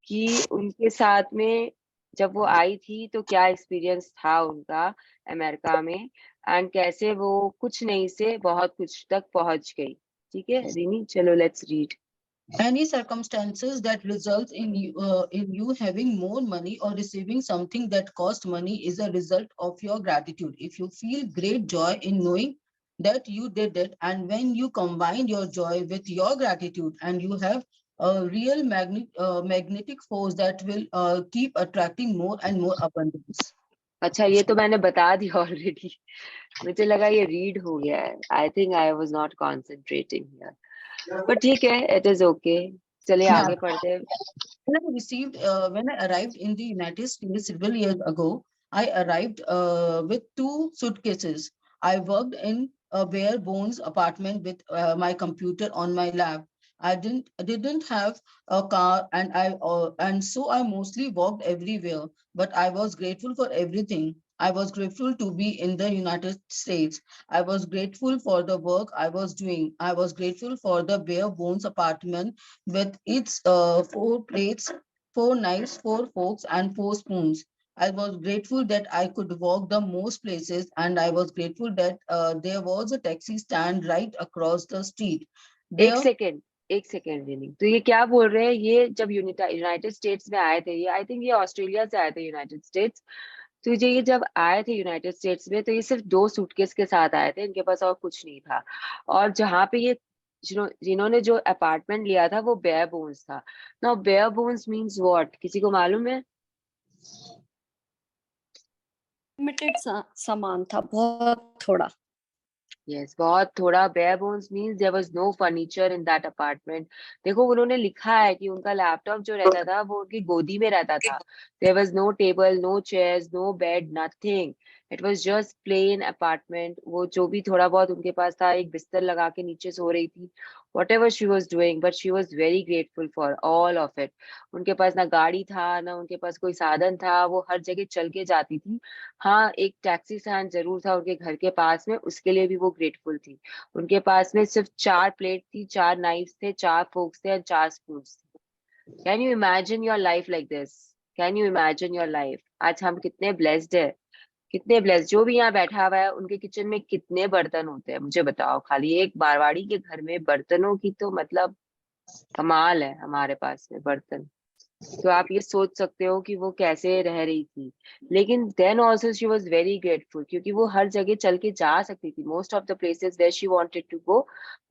कि उनके साथ में जब वो आई थी तो क्या एक्सपीरियंस था उनका अमेरिका में, एंड कैसे वो कुछ नहीं से बहुत कुछ तक पहुंच गई। ठीक है रिनी, चलो let's read. Any circumstances that result in you having more money or receiving something that cost money is a result of your gratitude. If you feel great joy in knowing that you did it, and when you combine your joy with your gratitude, and you have a real magnetic force that will keep attracting more and more abundance. अच्छा, ये तो मैंने बता दिया ऑलरेडी। मुझे लगा ये रीड हो गया है। I think I was not concentrating here, पर ठीक है, इट इज ओके। चलिए Yeah. आगे पढ़ते हैं। When I arrived in the United States several years ago, I arrived with 2 suitcases. I worked in a bare bones apartment with my computer on my lap. I didn't have a car, and so I mostly walked everywhere. But I was grateful for everything. I was grateful to be in the United States. I was grateful for the work I was doing. I was grateful for the bare bones apartment with its 4 plates, 4 knives, 4 forks, and 4 spoons. I was grateful that I could walk the most places, and I was grateful that there was a taxi stand right across the street. एक There, सेकेंड, एक सेकेंड रिनी, तो ये क्या बोल रहे हैं? ये जब यूनाइटेड स्टेट्स में आए थे, ये आई थिंक ये ऑस्ट्रेलिया से आए थे यूनाइटेड स्टेट्स। तो ये जब आए थे यूनाइटेड स्टेट्स में, तो ये सिर्फ 2 सूटकेस के साथ आए थे, इनके पास और कुछ नहीं था। और जहाँ पे ये जिन्होंने जो अपार्टमेंट लिया था वो बेयर बोन्स था। Now bare bones means what, किसी को मालूम है? लिमिटेड सामान था, बहुत थोड़ा। यस, बहुत थोड़ा। Bare bones means there was no furniture in that apartment. देखो उन्होंने लिखा है कि उनका लैपटॉप जो रहता था वो उनकी गोदी में रहता था। There was no table, no chairs, no bed, nothing. It was just plain apartment. वो जो भी थोड़ा बहुत उनके पास था, एक बिस्तर लगा के नीचे सो रही थी, whatever she was doing, but she was very grateful for all of it. उनके पास ना गाड़ी था, ना उनके पास कोई साधन था, वो हर जगह चल के जाती थी। हाँ, एक टैक्सी स्टैंड जरूर था उनके घर के पास में, उसके लिए भी वो ग्रेटफुल थी। उनके पास में सिर्फ 4 प्लेट थी, 4 नाइफ्स थे, 4 फोक्स थे और 4 स्पून्स थे। Can you imagine your life like this? Can you imagine your life? आज हम कितने ब्लेस्ड है, कितने ब्लेस्ड। जो भी यहाँ बैठा हुआ है, उनके किचन में कितने बर्तन होते हैं मुझे बताओ। खाली एक मारवाड़ी के घर में बर्तनों की तो मतलब कमाल है हमारे पास में बर्तन। तो आप ये सोच सकते हो कि वो कैसे रह रही थी। लेकिन then also she was very grateful, क्योंकि वो हर जगह चल के जा सकती थी। Most of the places where she wanted to go,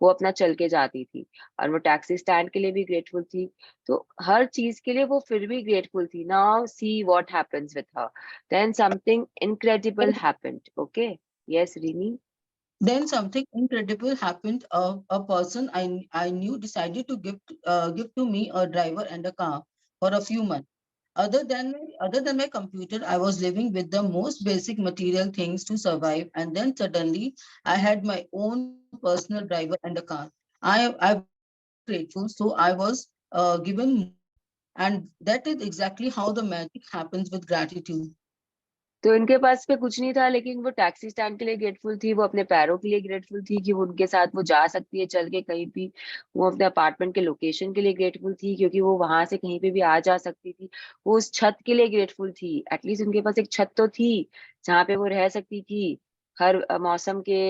वो अपना चल के जाती थी। और वो टैक्सी स्टैंड के लिए भी ग्रेटफुल थी। तो हर चीज के लिए वो फिर भी ग्रेटफुल थी। Now see what happens with her, then something incredible happened. Okay, yes Rini. then something incredible happened. A person I knew decided to give to me a driver and a car for a few months. Other than my computer, I was living with the most basic material things to survive. And then suddenly I had my own personal driver and a car. I was so grateful. So I was given more. And that is exactly how the magic happens with gratitude. तो इनके पास पे कुछ नहीं था, लेकिन वो टैक्सी स्टैंड के लिए ग्रेटफुल थी, वो अपने पैरों के लिए ग्रेटफुल थी कि वो उनके साथ वो जा सकती है चल के कहीं भी। वो अपने अपार्टमेंट के लोकेशन के लिए ग्रेटफुल थी क्योंकि वो वहां से कहीं पे भी आ जा सकती थी। वो उस छत के लिए ग्रेटफुल थी, एटलीस्ट उनके पास एक छत तो थी जहाँ पे वो रह सकती थी। हर मौसम के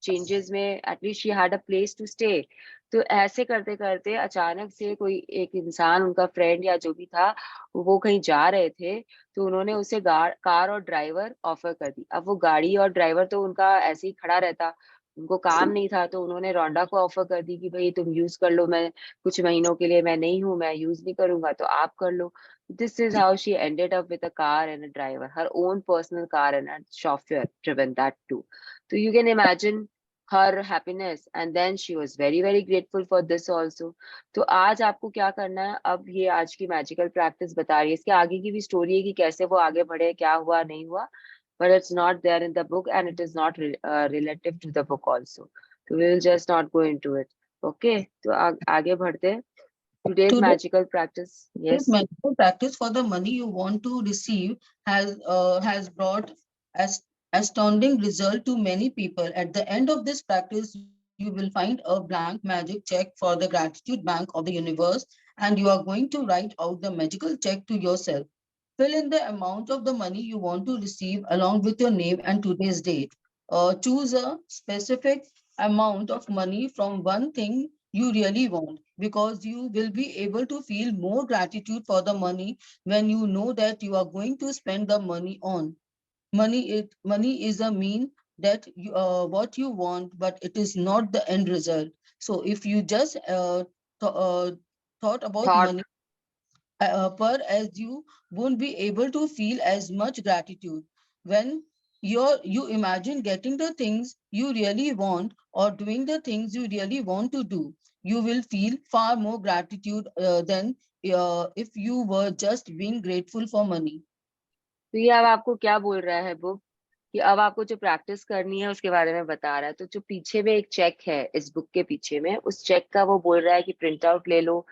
चेंजेस में at least she had a place to stay. तो ऐसे करते करते अचानक से कोई एक इंसान, उनका फ्रेंड या जो भी था, वो कहीं जा रहे थे, तो उन्होंने उसे कार और ड्राइवर ऑफर कर दी। अब वो गाड़ी और ड्राइवर तो उनका ऐसे ही खड़ा रहता, उनको काम नहीं था, तो उन्होंने रोंडा को ऑफर कर दी कि भाई तुम यूज कर लो, मैं कुछ महीनों के लिए मैं नहीं हूँ, मैं यूज नहीं करूंगा, तो आप कर लो। This is how she ended up with a car and a driver, her own personal car and a chauffeur driven that too. So you can imagine her happiness, and then she was very very grateful for this also. तो आज आपको क्या करना है, अब ये आज की मैजिकल प्रैक्टिस बता रही है, इसके आगे की भी स्टोरी है कि कैसे वो आगे बढ़े, क्या हुआ नहीं हुआ, but it's not there in the book and it is not relative to the book also. So we will just not go into it. Okay, तो आगे बढ़ते हैं। Today's Today, magical practice. this Yes. medical practice for the money you want to receive has brought as astounding result to many people. At the end of this practice, you will find a blank magic check for the gratitude bank of the universe, and you are going to write out the magical check to yourself. Fill in the amount of the money you want to receive along with your name and today's date. Choose a specific amount of money from one thing you really want, because you will be able to feel more gratitude for the money when you know that you are going to spend the money on. Money is a mean that what you want, but it is not the end result. So if you just thought about Thought. money per as you won't be able to feel as much gratitude when you imagine getting the things you really want or doing the things you really want to do. You will feel far more gratitude than if you were just being grateful for money. तो ये अब आपको क्या बोल रहा है बुक, कि अब आपको जो प्रैक्टिस करनी है उसके बारे में बता रहा है। तो जो पीछे में एक चेक है इस बुक के पीछे में, उस चेक का वो बोल रहा है कि प्रिंट आउट ले लो,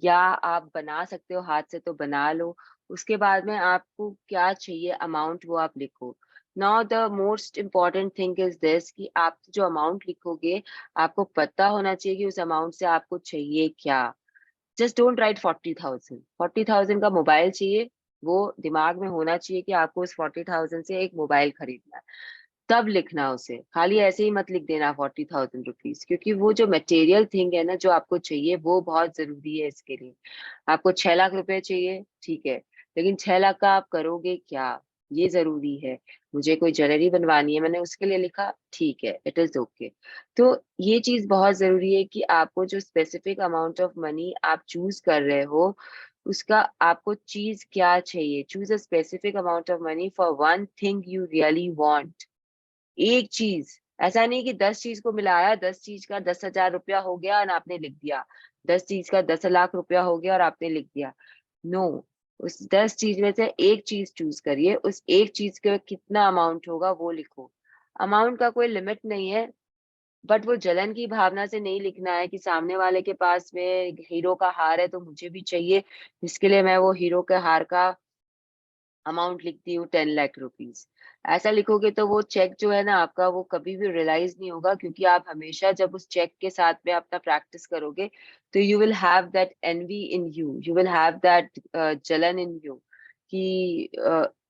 या आप बना सकते हो हाथ से तो बना लो। उसके बाद में आपको क्या चाहिए अमाउंट वो आप लिखो। Now the most important thing is this, कि आप जो अमाउंट लिखोगे आपको पता होना चाहिए कि उस अमाउंट से आपको चाहिए क्या। Just don't write 40,000। 40,000 का मोबाइल चाहिए, वो दिमाग में होना चाहिए कि आपको उस 40,000 से एक मोबाइल खरीदना है, तब लिखना उसे। खाली ऐसे ही मत लिख देना 40,000 रुपीज, क्योंकि वो जो मटेरियल थिंग है ना जो आपको चाहिए वो बहुत जरूरी है इसके लिए। आपको 6 लाख रुपए चाहिए, ठीक है, लेकिन 6 लाख का आप करोगे क्या, ये जरूरी है। मुझे कोई ज्वेलरी बनवानी है, मैंने उसके लिए लिखा, ठीक है, इट इज ओके। तो ये चीज बहुत जरूरी है कि आपको जो स्पेसिफिक अमाउंट ऑफ मनी आप चूज कर रहे हो, उसका आपको चीज क्या चाहिए। Choose a specific amount of money for one thing you really want. एक चीज, ऐसा नहीं कि 10 चीज को मिलाया, 10 चीज का 10,000 रुपया हो गया और आपने लिख दिया, 10 चीज का 10 लाख रुपया हो गया और आपने लिख दिया। नो, उस 10 चीज में से एक चीज चूज करिए, उस एक चीज का कितना अमाउंट होगा वो लिखो। अमाउंट का कोई लिमिट नहीं है, बट वो जलन की भावना से नहीं लिखना है कि सामने वाले के पास में हीरो का हार है तो मुझे भी चाहिए, इसके लिए मैं वो हीरो के हार का अमाउंट लिखती हूँ 10 लाख रुपीज। ऐसा लिखोगे तो वो चेक जो है ना आपका, वो कभी भी रियलाइज नहीं होगा, क्योंकि आप हमेशा जब उस चेक के साथ में अपना प्रैक्टिस करोगे तो you will have that envy in you, you will have that जलन इन यू, कि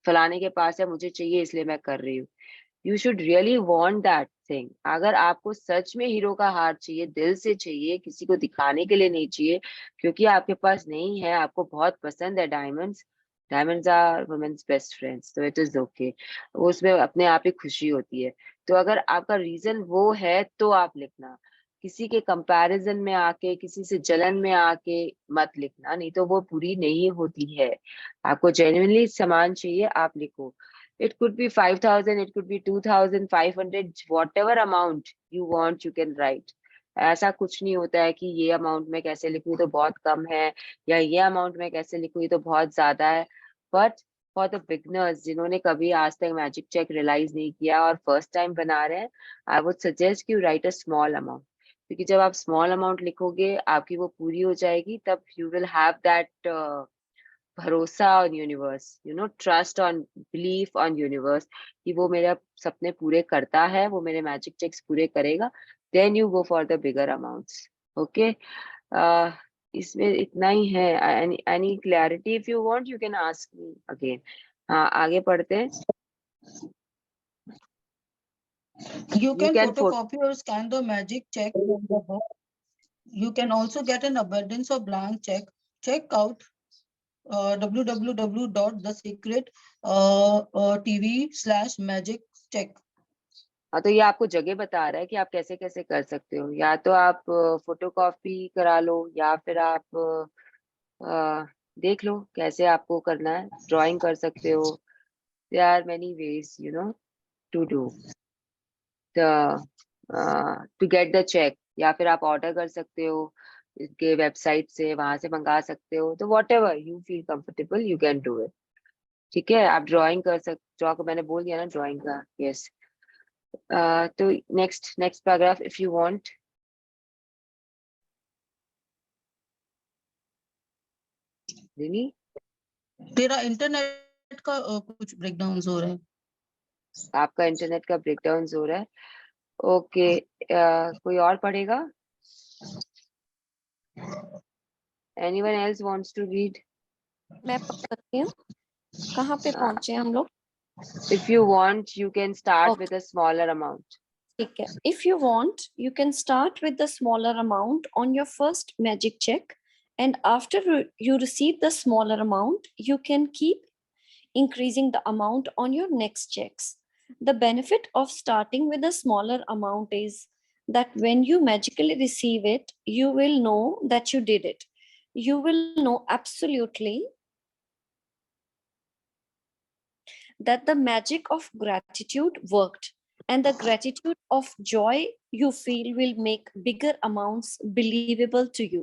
फलाने के पास है मुझे चाहिए इसलिए मैं कर रही हूँ। You should really want that thing. अगर आपको सच में हीरो का हार चाहिए, दिल से चाहिए, किसी को दिखाने के लिए नहीं चाहिए, क्योंकि आपके पास नहीं है, आपको बहुत पसंद है diamonds, diamonds are women's best friends, तो इट इज ओके, उसमें अपने आप ही खुशी होती है। तो अगर आपका रीजन वो है तो आप लिखना, किसी के कंपैरिजन में आके, किसी से जलन में आके मत लिखना, नहीं तो वो पूरी नहीं होती है। आपको जेन्युइनली सामान चाहिए, आप लिखो। It could be 5,000, it could be 2,500, whatever amount you want, you can write. ऐसा कुछ नहीं होता है कि ये अमाउंट में कैसे लिखूं तो बहुत कम है, या ये अमाउंट में कैसे लिखूं तो बहुत ज्यादा है। बट फॉर द बिगनर्स जिन्होंने कभी आज तक मैजिक चेक रियलाइज नहीं किया और फर्स्ट टाइम बना रहे हैं, आई वुड सजेस्ट कि you right a small amount, क्योंकि जब आप स्मॉल अमाउंट लिखोगे आपकी वो पूरी हो जाएगी, तब यू विल हैव दैट भरोसा on universe, trust on, belief on universe कि वो मेरे सपने पूरे करता है, वो मेरे मैजिक चेक्स पूरे करेगा। Then you go for the bigger amounts. Okay, इसमें इतना ही है। Any clarity if you want you can ask me again. हाँ, आगे पढ़ते हैं। You You can can photocopy or scan the magic check from the book. You can also get an abundance of blank check. Check out www.thesecret.tv/magic check. हाँ, तो ये आपको जगह बता रहा है कि आप कैसे कैसे कर सकते हो। या तो आप फोटोकॉपी करा लो, या फिर आप देख लो कैसे आपको करना है। ड्राइंग कर सकते हो। There are many ways to do the to get the cheque. या फिर आप ऑर्डर कर सकते हो के वेबसाइट से, वहां से मंगा सकते हो। तो what ever you feel comfortable you can do it. ठीक है, आप ड्राइंग कर सकते, ड्रॉ को मैंने बोल दिया ना ड्राइंग का। यस, तो next paragraph if you want. Rini, तेरा इंटरनेट का कुछ ब्रेकडाउन हो रहा है। आपका इंटरनेट का ब्रेकडाउन हो रहा है। ओके, कोई और पढ़ेगा? Anyone else wants to read? मैं पढ़ सकती हूँ। कहाँ पे पहुंचे हम लोग? If you want you can start Okay. with a smaller amount. ठीक है. If you want, you can start with the smaller amount on your first magic check, and after you receive the smaller amount, you can keep increasing the amount on your next checks. The benefit of starting with a smaller amount is that when you magically receive it, you will know that you did it. You will know absolutely that the magic of gratitude worked, and the gratitude of joy you feel will make bigger amounts believable to you.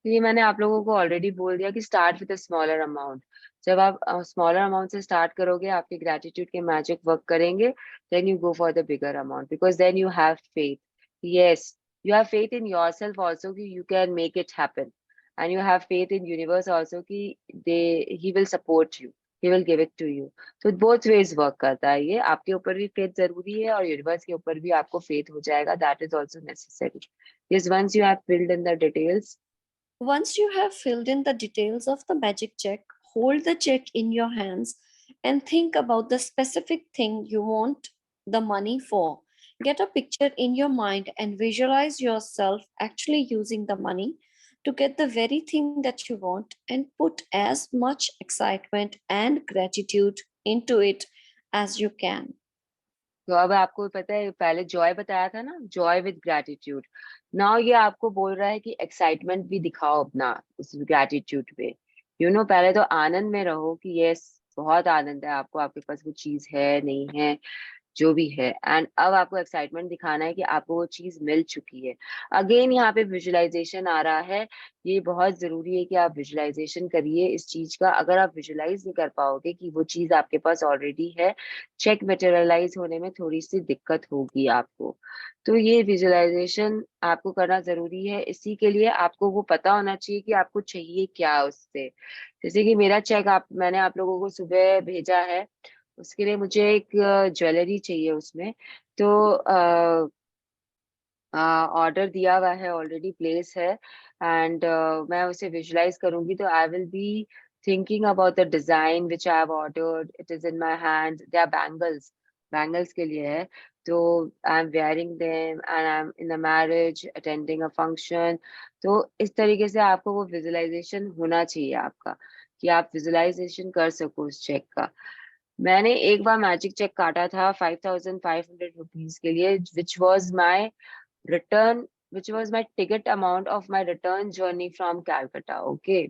ये मैंने आप लोगों को ऑलरेडी बोल दिया कि start with a smaller amount. जब आप स्मॉलर अमाउंट से स्टार्ट करोगे आपके ग्रेटिट्यूड के मैजिक वर्क करेंगे। Then you go for the bigger amount because then you have faith. Yes, you have faith in yourself also कि you can make it happen, and you have faith in universe also कि he will support you, he will give it to you. So both ways work करता है ये। आपके ऊपर भी फेथ जरूरी है और यूनिवर्स के ऊपर भी आपको फेथ हो जाएगा। That is also necessary. Yes, once you have filled in the details. Once you have filled in the details of the magic check, hold the check in your hands and think about the specific thing you want the money for. Get a picture in your mind and visualize yourself actually using the money to get the very thing that you want, and put as much excitement and gratitude into it as you can. तो अब आपको पता है, पहले जॉय बताया था ना, जॉय विद ग्रैटिट्यूड। नाउ ये आपको बोल रहा है कि एक्साइटमेंट भी दिखाओ अपना उस ग्रैटिट्यूड पे। पहले तो आनंद में रहो कि यस बहुत आनंद है आपको, आपके पास वो चीज है नहीं है जो भी है, एंड अब आपको एक्साइटमेंट दिखाना है कि आपको वो चीज मिल चुकी है। अगेन यहाँ पे विजुअलाइजेशन आ रहा है। ये बहुत जरूरी है कि आप विजुअलाइजेशन करिए इस चीज का। अगर आप विजुअलाइज नहीं कर पाओगे कि वो चीज आपके पास ऑलरेडी है, चेक मटेरियलाइज होने में थोड़ी सी दिक्कत होगी आपको। तो ये विजुअलाइजेशन आपको करना जरूरी है। इसी के लिए आपको वो पता होना चाहिए कि आपको चाहिए क्या उससे। जैसे कि मेरा चेक मैंने आप लोगों को सुबह भेजा है, उसके लिए मुझे एक ज्वेलरी चाहिए उसमें। तो ऑर्डर दिया हुआ है, ऑलरेडी प्लेस है, एंड मैं उसे विजुलाइज करूंगी तो I will be thinking about the design which I have ordered. It is in my hand. They are bangles, bangles के लिए है। तो I am wearing them and I am in a marriage attending a function. तो इस तरीके से आपको वो विजुअलाइजेशन होना चाहिए आपका, कि आप विजुअलाइजेशन कर सको उस चेक का। मैंने एक बार मैजिक चेक काटा था 5500 रुपीज के लिए, which was my return, which was my ticket amount of my return journey from Calcutta. Okay,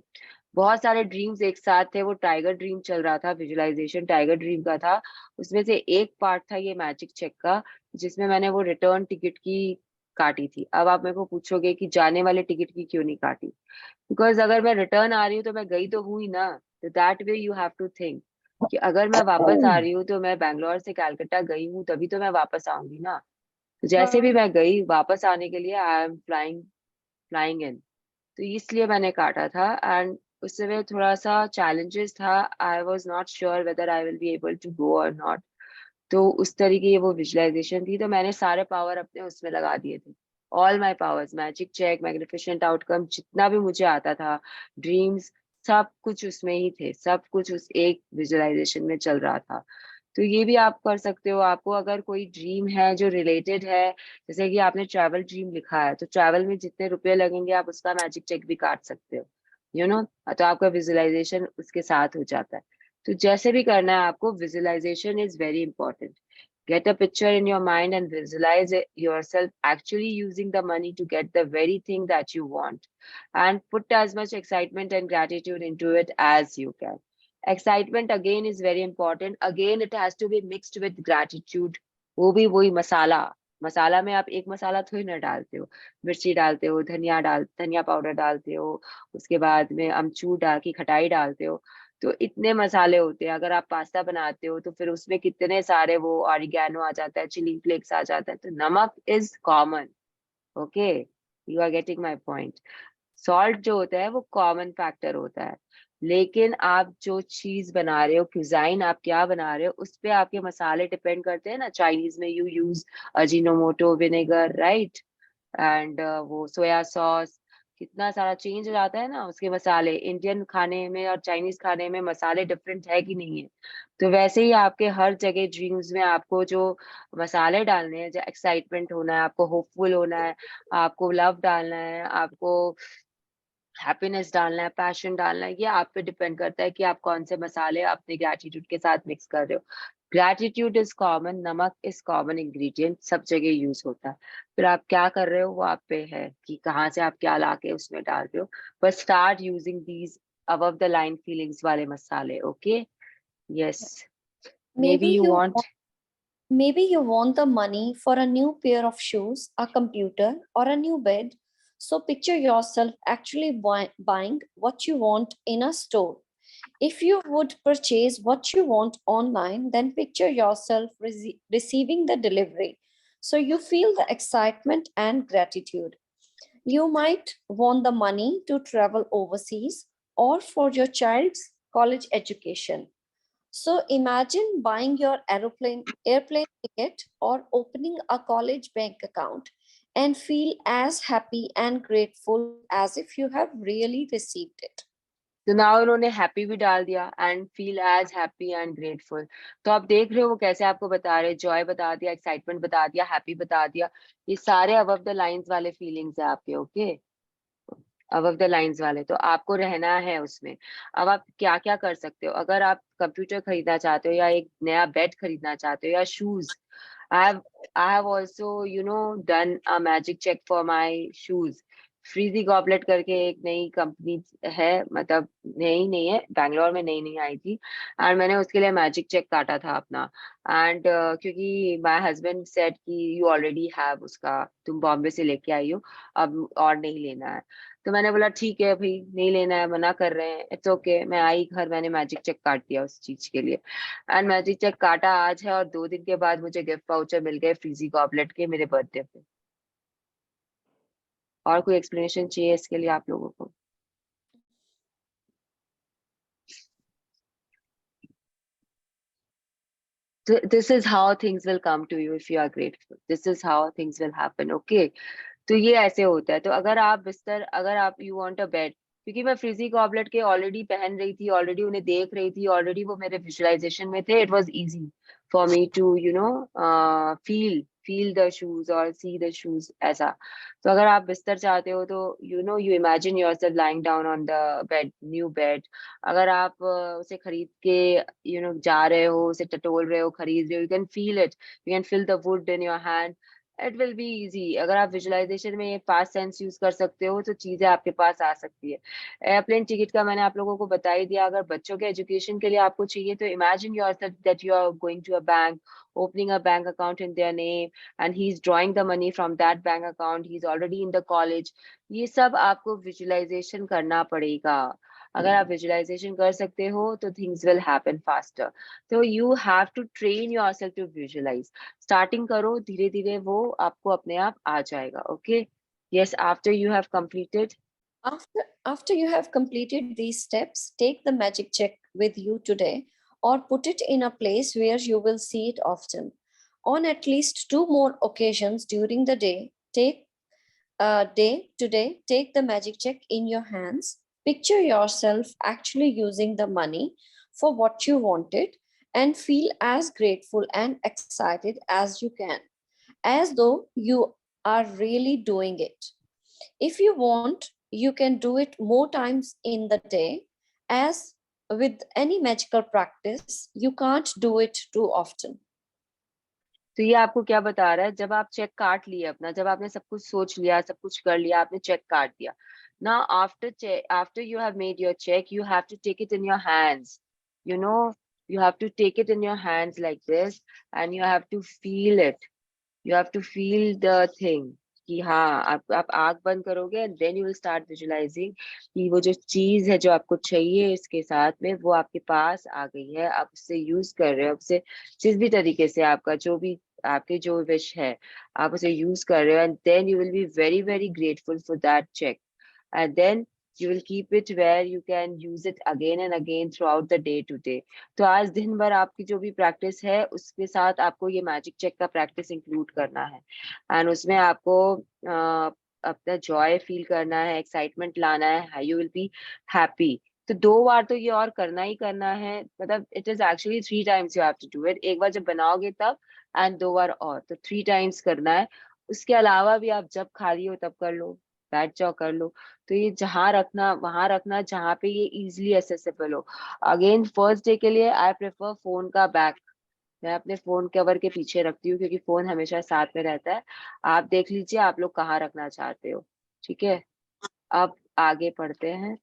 बहुत सारे ड्रीम्स एक साथ थे। वो टाइगर ड्रीम चल रहा था, विजुअलाइजेशन टाइगर ड्रीम का था। उसमें से एक पार्ट था ये मैजिक चेक का, जिसमें मैंने वो रिटर्न टिकट की काटी थी। अब आप मेरे को पूछोगे कि जाने वाले टिकट की क्यों नहीं काटी, बिकॉज अगर मैं रिटर्न आ रही हूँ तो मैं गई तो हुई ना। तो that way you have to think कि अगर मैं वापस आ रही हूँ तो मैं बैंगलोर से कलकत्ता गई हूँ तभी तो मैं वापस आऊंगी ना। तो जैसे भी मैं गई वापस आने के लिए I am flying flying in. तो इसलिए मैंने काटा था। एंड उस समय थोड़ा सा चैलेंजेस था, I was not sure whether I will be able to go और नॉट। तो उस तरीके की वो विजुअलाइजेशन थी, तो मैंने सारे पावर अपने उसमें लगा दिए थे। All my powers, magic cheque, magnificent outcome, जितना भी मुझे आता था, ड्रीम्स, सब कुछ उसमें ही थे, सब कुछ उस एक विजुअलाइजेशन में चल रहा था। तो ये भी आप कर सकते हो। आपको अगर कोई ड्रीम है जो रिलेटेड है, जैसे कि आपने ट्रैवल ड्रीम लिखा है, तो ट्रैवल में जितने रुपए लगेंगे आप उसका मैजिक चेक भी काट सकते हो, यू नो। तो आपका विजुअलाइजेशन उसके साथ हो जाता है। तो जैसे भी करना है आपको, visualisation is very important. Get a picture in your mind and visualize yourself actually using the money to get the very thing that you want. And put as much excitement and gratitude into it as you can. Excitement again is very important. Again, it has to be mixed with gratitude. वो भी वही मसाला, मसाला में आप एक मसाला थोड़ी ना डालते हो, मिर्ची डालते हो, धनिया पाउडर डालते हो, उसके बाद में अमचूर डाल की खटाई डालते हो। तो इतने मसाले होते हैं। अगर आप पास्ता बनाते हो तो फिर उसमें कितने सारे वो ऑरिगेनो आ जाता है, चिली फ्लेक्स आ जाता है। तो नमक is common. Okay, you are getting my point. Salt जो होता है वो कॉमन फैक्टर होता है, लेकिन आप जो चीज बना रहे हो, क्यूजाइन आप क्या बना रहे हो, उस पे आपके मसाले डिपेंड करते हैं ना। चाइनीज में you use Ajinomoto, vinegar, right, and वो सोया सॉस, कितना सारा चेंज हो जाता है ना उसके मसाले। इंडियन खाने में और चाइनीज खाने में मसाले डिफरेंट है कि नहीं है। तो वैसे ही आपके हर जगह ड्रीम्स में आपको जो मसाले डालने हैं, जो एक्साइटमेंट होना है, आपको होपफुल होना है, आपको लव डालना है, आपको हैप्पीनेस डालना है, पैशन डालना है, ये आप पे डिपेंड करता है कि आप कौन से मसाले अपने ग्रैटिट्यूड के साथ मिक्स कर रहे हो। ग्रैटिट्यूड इज कॉमन, नमक इज कॉमन इंग्रेडिएंट, सब जगह यूज होता है। फिर आप क्या कर रहे हो वो आप पे है कि कहाँ से आप क्या लाके उसमें डाल रहे हो। But start using these above the line feelings वाले मसाले। Okay, yes, may Maybe be you you want. Maybe you want the money for a new pair of shoes, a computer, or a new bed. So picture yourself actually buying what you want in a store. If you would purchase what you want online, then picture yourself receiving the delivery. So you feel the excitement and gratitude. You might want the money to travel overseas or for your child's college education. So imagine buying your airplane ticket or opening a college bank account and feel as happy and grateful as if you have really received it. तो ना उन्होंने हैप्पी भी डाल दिया and feel as happy and grateful. तो आप देख रहे हो वो कैसे आपको बता रहे, जॉय बता दिया, एक्साइटमेंट बता दिया, हैप्पी बता दिया। ये सारे अबव द लाइंस वाले फीलिंग्स है आपके। ओके, अबव द लाइंस वाले, तो आपको रहना है उसमें। अब आप क्या क्या कर सकते हो, अगर आप कंप्यूटर खरीदना चाहते हो या एक नया बेड खरीदना चाहते हो या shoes. I have also, done a magic check for my shoes. Frizzy goblet करके एक नई कंपनी है, मतलब नई नहीं है, बैंगलोर में नई नई आई थी। एंड मैंने उसके लिए मैजिक चेक काटा था अपना। एंड क्योंकि माय हस्बैंड सेड कि यू ऑलरेडी हैव उसका, तुम बॉम्बे से लेके आई हो, अब और नहीं लेना है। तो मैंने बोला ठीक है भाई, नहीं लेना है, मना कर रहे हैं, इट्स ओके। मैं आई घर, मैंने मैजिक चेक काट दिया उस चीज के लिए। एंड मैजिक चेक काटा आज है और 2 दिन के बाद मुझे गिफ्ट वाउचर मिल गए फ्रीजी गॉबलेट के मेरे बर्थडे पे। और कोई एक्सप्लेनेशन चाहिए इसके लिए आप लोगों को? This is how things will come to you if you are grateful. This is how things will happen. Okay, तो ये ऐसे होता है। तो अगर आप बिस्तर, अगर आप यू वांट अ बेड, क्योंकि मैं फ्रिजी गॉबलेट के ऑलरेडी पहन रही थी, ऑलरेडी उन्हें देख रही थी, ऑलरेडी वो मेरे विजुअलाइजेशन में थे, it was easy for me to feel the shoes और सी द शूज ऐसा। तो अगर आप बिस्तर चाहते हो तो you imagine yourself lying down on the bed, new bad. अगर आप उसे खरीद के जा रहे हो, उसे टटोल रहे हो, खरीद रहे हो, you can feel it, you can feel the would in your hand it will be easy. अगर आप विजुअलाइजेशन में ये पास्ट टेंस यूज कर सकते हो तो चीजें आपके पास आ सकती है। एयरप्लेन टिकट का मैंने आप लोगों को बता ही दिया। अगर बच्चों के एजुकेशन के लिए आपको चाहिए तो imagine yourself that you are going to a bank, opening a bank account in their name, and he's drawing the money from that bank account, he's already in the college। ये सब आपको विजुअलाइजेशन करना पड़ेगा। अगर आप विजुअलाइजेशन कर सकते हो तो थिंग्स विल हैपन फास्टर। तो you have to train yourself to visualise. Starting करो, धीरे धीरे वो आपको अपने आप आ जाएगा। Okay, yes, after you have completed. After you have completed these steps, take the magic check with you today or put it in a place where you will see it often. On at least 2 more occasions during the day, take the magic check in your hands. Picture yourself actually using the money for what you wanted and feel as grateful and excited as you can, as though you are really doing it. If you want, you can do it more times in the day. As with any magical practice, you can't do it too often. तो ये आपको क्या बता रहा है, जब आप चेक काट लिए अपना, जब आपने सब कुछ सोच लिया, सब कुछ कर लिया, आपने चेक काट दिया, now after you have made your check, you have to take it in your hands, you know, you have to take it in your hands like this, and you have to feel it, you have to feel the thing कि हाँ आप आंख बंद करोगे and then you will start visualising कि वो जो चीज है जो आपको चाहिए इसके साथ में वो आपके पास आ गई है, आप उससे यूज कर रहे हो, उससे जिस भी तरीके से आपका जो भी आपकी जो विश है आप उसे यूज कर रहे हो, and then you will be very very grateful for that cheque, and then you will keep it where you can use it again and again throughout the day to day। तो आज दिन भर आपकी जो भी प्रैक्टिस है उसके साथ आपको ये मैजिक चेक का प्रैक्टिस इंक्लूड करना है, एंड उसमें आपको अपना जॉय फील करना है, एक्साइटमेंट लाना है, यू विल बी हैप्पी। तो 2 बार तो ये और करना ही करना है, मतलब it is actually 3 times you have to do it. एक बार जब बनाओगे तब, एंड 2 बार और, तो 3 times करना है। उसके अलावा भी आप जब खाली हो तब कर लो, बैठ जाओ कर लो। तो ये जहाँ रखना वहां रखना जहाँ पे ये इजिली एसेसिबल हो। अगेन फर्स्ट डे के लिए आई प्रेफर फोन का बैक, मैं अपने फोन कवर के पीछे रखती हूँ क्योंकि फोन हमेशा साथ में रहता है। आप देख लीजिए आप लोग कहाँ रखना चाहते हो। ठीक है, अब आगे पढ़ते हैं।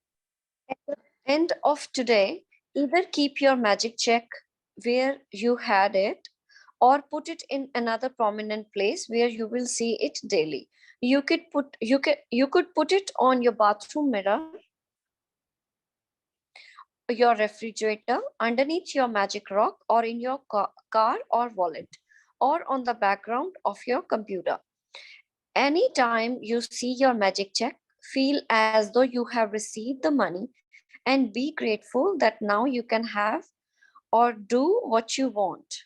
At the end of today, either keep your magic check where you had it or put it in another prominent place where you will see it daily. You could put it on your bathroom mirror, your refrigerator, underneath your magic rock, or in your car or wallet, or on the background of your computer. Anytime you see your magic check, feel as though you have received the money and be grateful that now you can have or do what you want.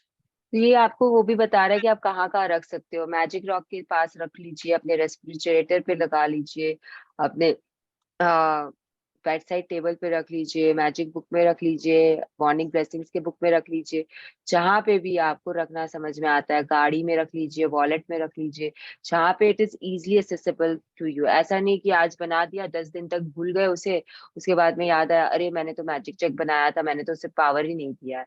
ये आपको वो भी बता रहा है कि आप कहाँ कहाँ रख सकते हो। मैजिक रॉक के पास रख लीजिए, अपने रेफ्रिजरेटर पे लगा लीजिए, अपने बेड साइड टेबल पे रख लीजिए, मैजिक बुक में रख लीजिए, मॉर्निंग ब्लेसिंग्स के बुक में रख लीजिए, जहाँ पे भी आपको रखना समझ में आता है। गाड़ी में रख लीजिए, वॉलेट में रख लीजिए, जहाँ पे it is easily accessible to you. ऐसा नहीं कि आज बना दिया 10 दिन तक भूल गए उसे, उसके बाद में याद आया अरे मैंने तो मैजिक चेक बनाया था, मैंने तो उसे पावर ही नहीं दिया है।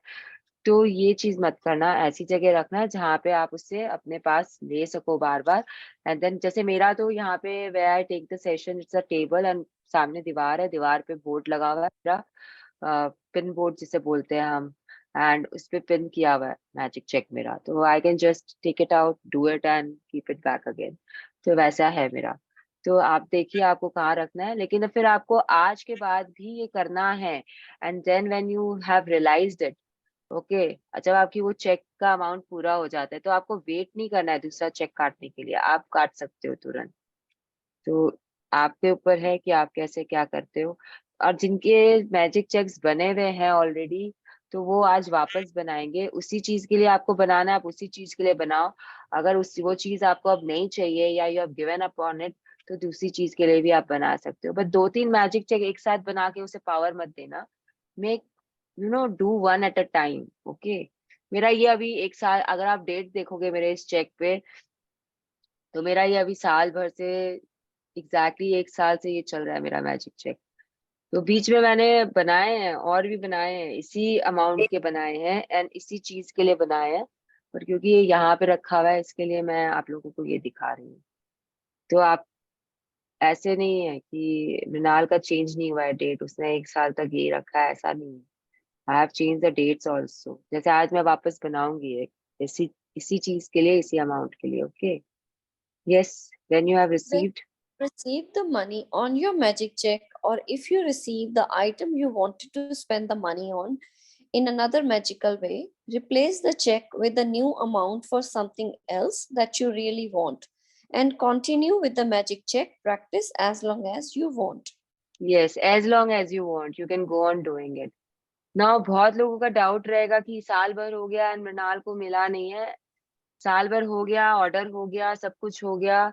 तो ये चीज मत करना, ऐसी जगह रखना है जहाँ पे आप उससे अपने पास ले सको बार बार। एंड देन जैसे मेरा तो यहाँ पे where I take the session, it's a table and सामने दीवार है, दीवार पे बोर्ड लगा हुआ है मेरा, पिन बोर्ड जिसे बोलते हैं हम, एंड उस पे पिन किया हुआ है मैजिक चेक मेरा। तो I can just take it out, do it and keep it back again. तो वैसा है मेरा। तो आप देखिए आपको कहाँ रखना है, लेकिन फिर आपको आज के बाद भी ये करना है। And then when you have realised it, okay, जब आपकी वो चेक का अमाउंट पूरा हो जाता है तो आपको वेट नहीं करना है दूसरा चेक काटने के लिए, आप काट सकते हो तुरंत। तो आपके ऊपर है कि आप कैसे क्या करते हो। और जिनके मैजिक चेक्स बने हुए हैं ऑलरेडी, तो वो आज वापस बनाएंगे। उसी चीज के लिए आपको बनाना है, आप उसी चीज के लिए बनाओ। अगर उस वो चीज आपको अब नहीं चाहिए या you have given up on it, तो दूसरी चीज के लिए भी आप बना सकते हो। बट 2-3 मैजिक चेक एक साथ बना के उसे पावर मत देना। Make do one at a time. Okay, मेरा ये अभी 1 साल, अगर आप डेट देखोगे मेरे इस चेक पे, तो मेरा ये अभी साल भर से एग्जैक्टली 1 साल से ये चल रहा है मेरा मैजिक चेक। तो बीच में मैंने बनाए हैं और भी बनाए हैं, इसी अमाउंट के बनाए हैं एंड इसी चीज के लिए बनाए हैं। पर क्योंकि ये यहाँ पे रखा हुआ है इसके लिए मैं आप लोगों को ये दिखा रही हूँ। तो आप ऐसे नहीं है कि मृणाल का चेंज नहीं हुआ है डेट, उसने 1 साल तक ये रखा है, ऐसा नहीं है। I have change the dates also. जैसे आज मैं वापस बनाऊंगी एक इसी इसी चीज के लिए, इसी अमाउंट के लिए। Okay, yes, when you have received Receive the money on your magic check, or if you receive the item you wanted to spend the money on in another magical way, replace the check with a new amount for something else that you really want, and continue with the magic check practice as long as you want. Yes, as long as you want you can go on doing it. Now बहुत लोगों का डाउट रहेगा कि साल भर हो गया एंड मृणाल को मिला नहीं है। साल भर हो गया, ऑर्डर हो गया, सब कुछ हो गया,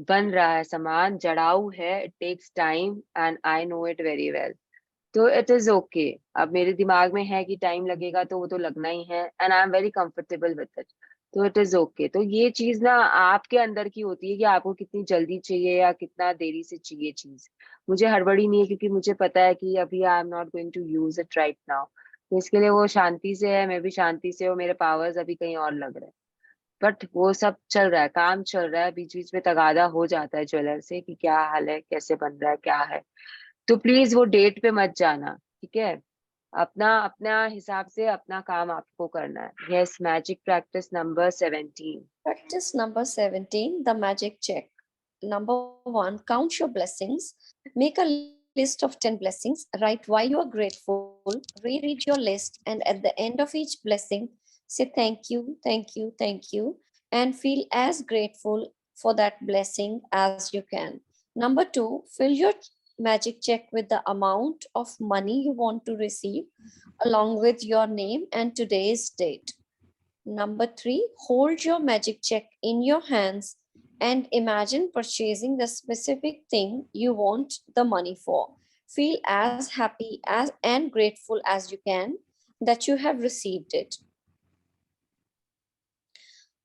बन रहा है सामान, जड़ाऊ है, it takes time and I know it very well. तो इट इज ओके। अब मेरे दिमाग में है कि टाइम लगेगा तो वो तो लगना ही है, and I am very comfortable with it. तो इट इज ओके। तो ये चीज ना आपके अंदर की होती है कि आपको कितनी जल्दी चाहिए या कितना देरी से चाहिए चीज। मुझे हड़बड़ी नहीं है क्योंकि मुझे पता है कि अभी I am not going to use it right now. तो इसके लिए वो शांति से है, मैं भी शांति से हूँ, मेरे पावर्स अभी कहीं और लग रहे हैं। बट वो सब चल रहा है, काम चल रहा है, बीच बीच में तगादा हो जाता है ज्वेलर से कि क्या हाल है, कैसे बन रहा है, क्या है। तो प्लीज वो डेट पे मत जाना, ठीक है? अपना अपना हिसाब से अपना काम आपको करना है। Yes, magic practice number 17। Practice number 17, the magic check. Number 1, count your blessings. Make a list of 10 blessings. Write why you are grateful. Reread your list, and at the end of each blessing, say thank you, thank you, thank you, and feel as grateful for that blessing as you can. Number 2, fill your magic check with the amount of money you want to receive, along with your name and today's date. Number 3, hold your magic check in your hands and imagine purchasing the specific thing you want the money for. Feel as happy as and grateful as you can that you have received it.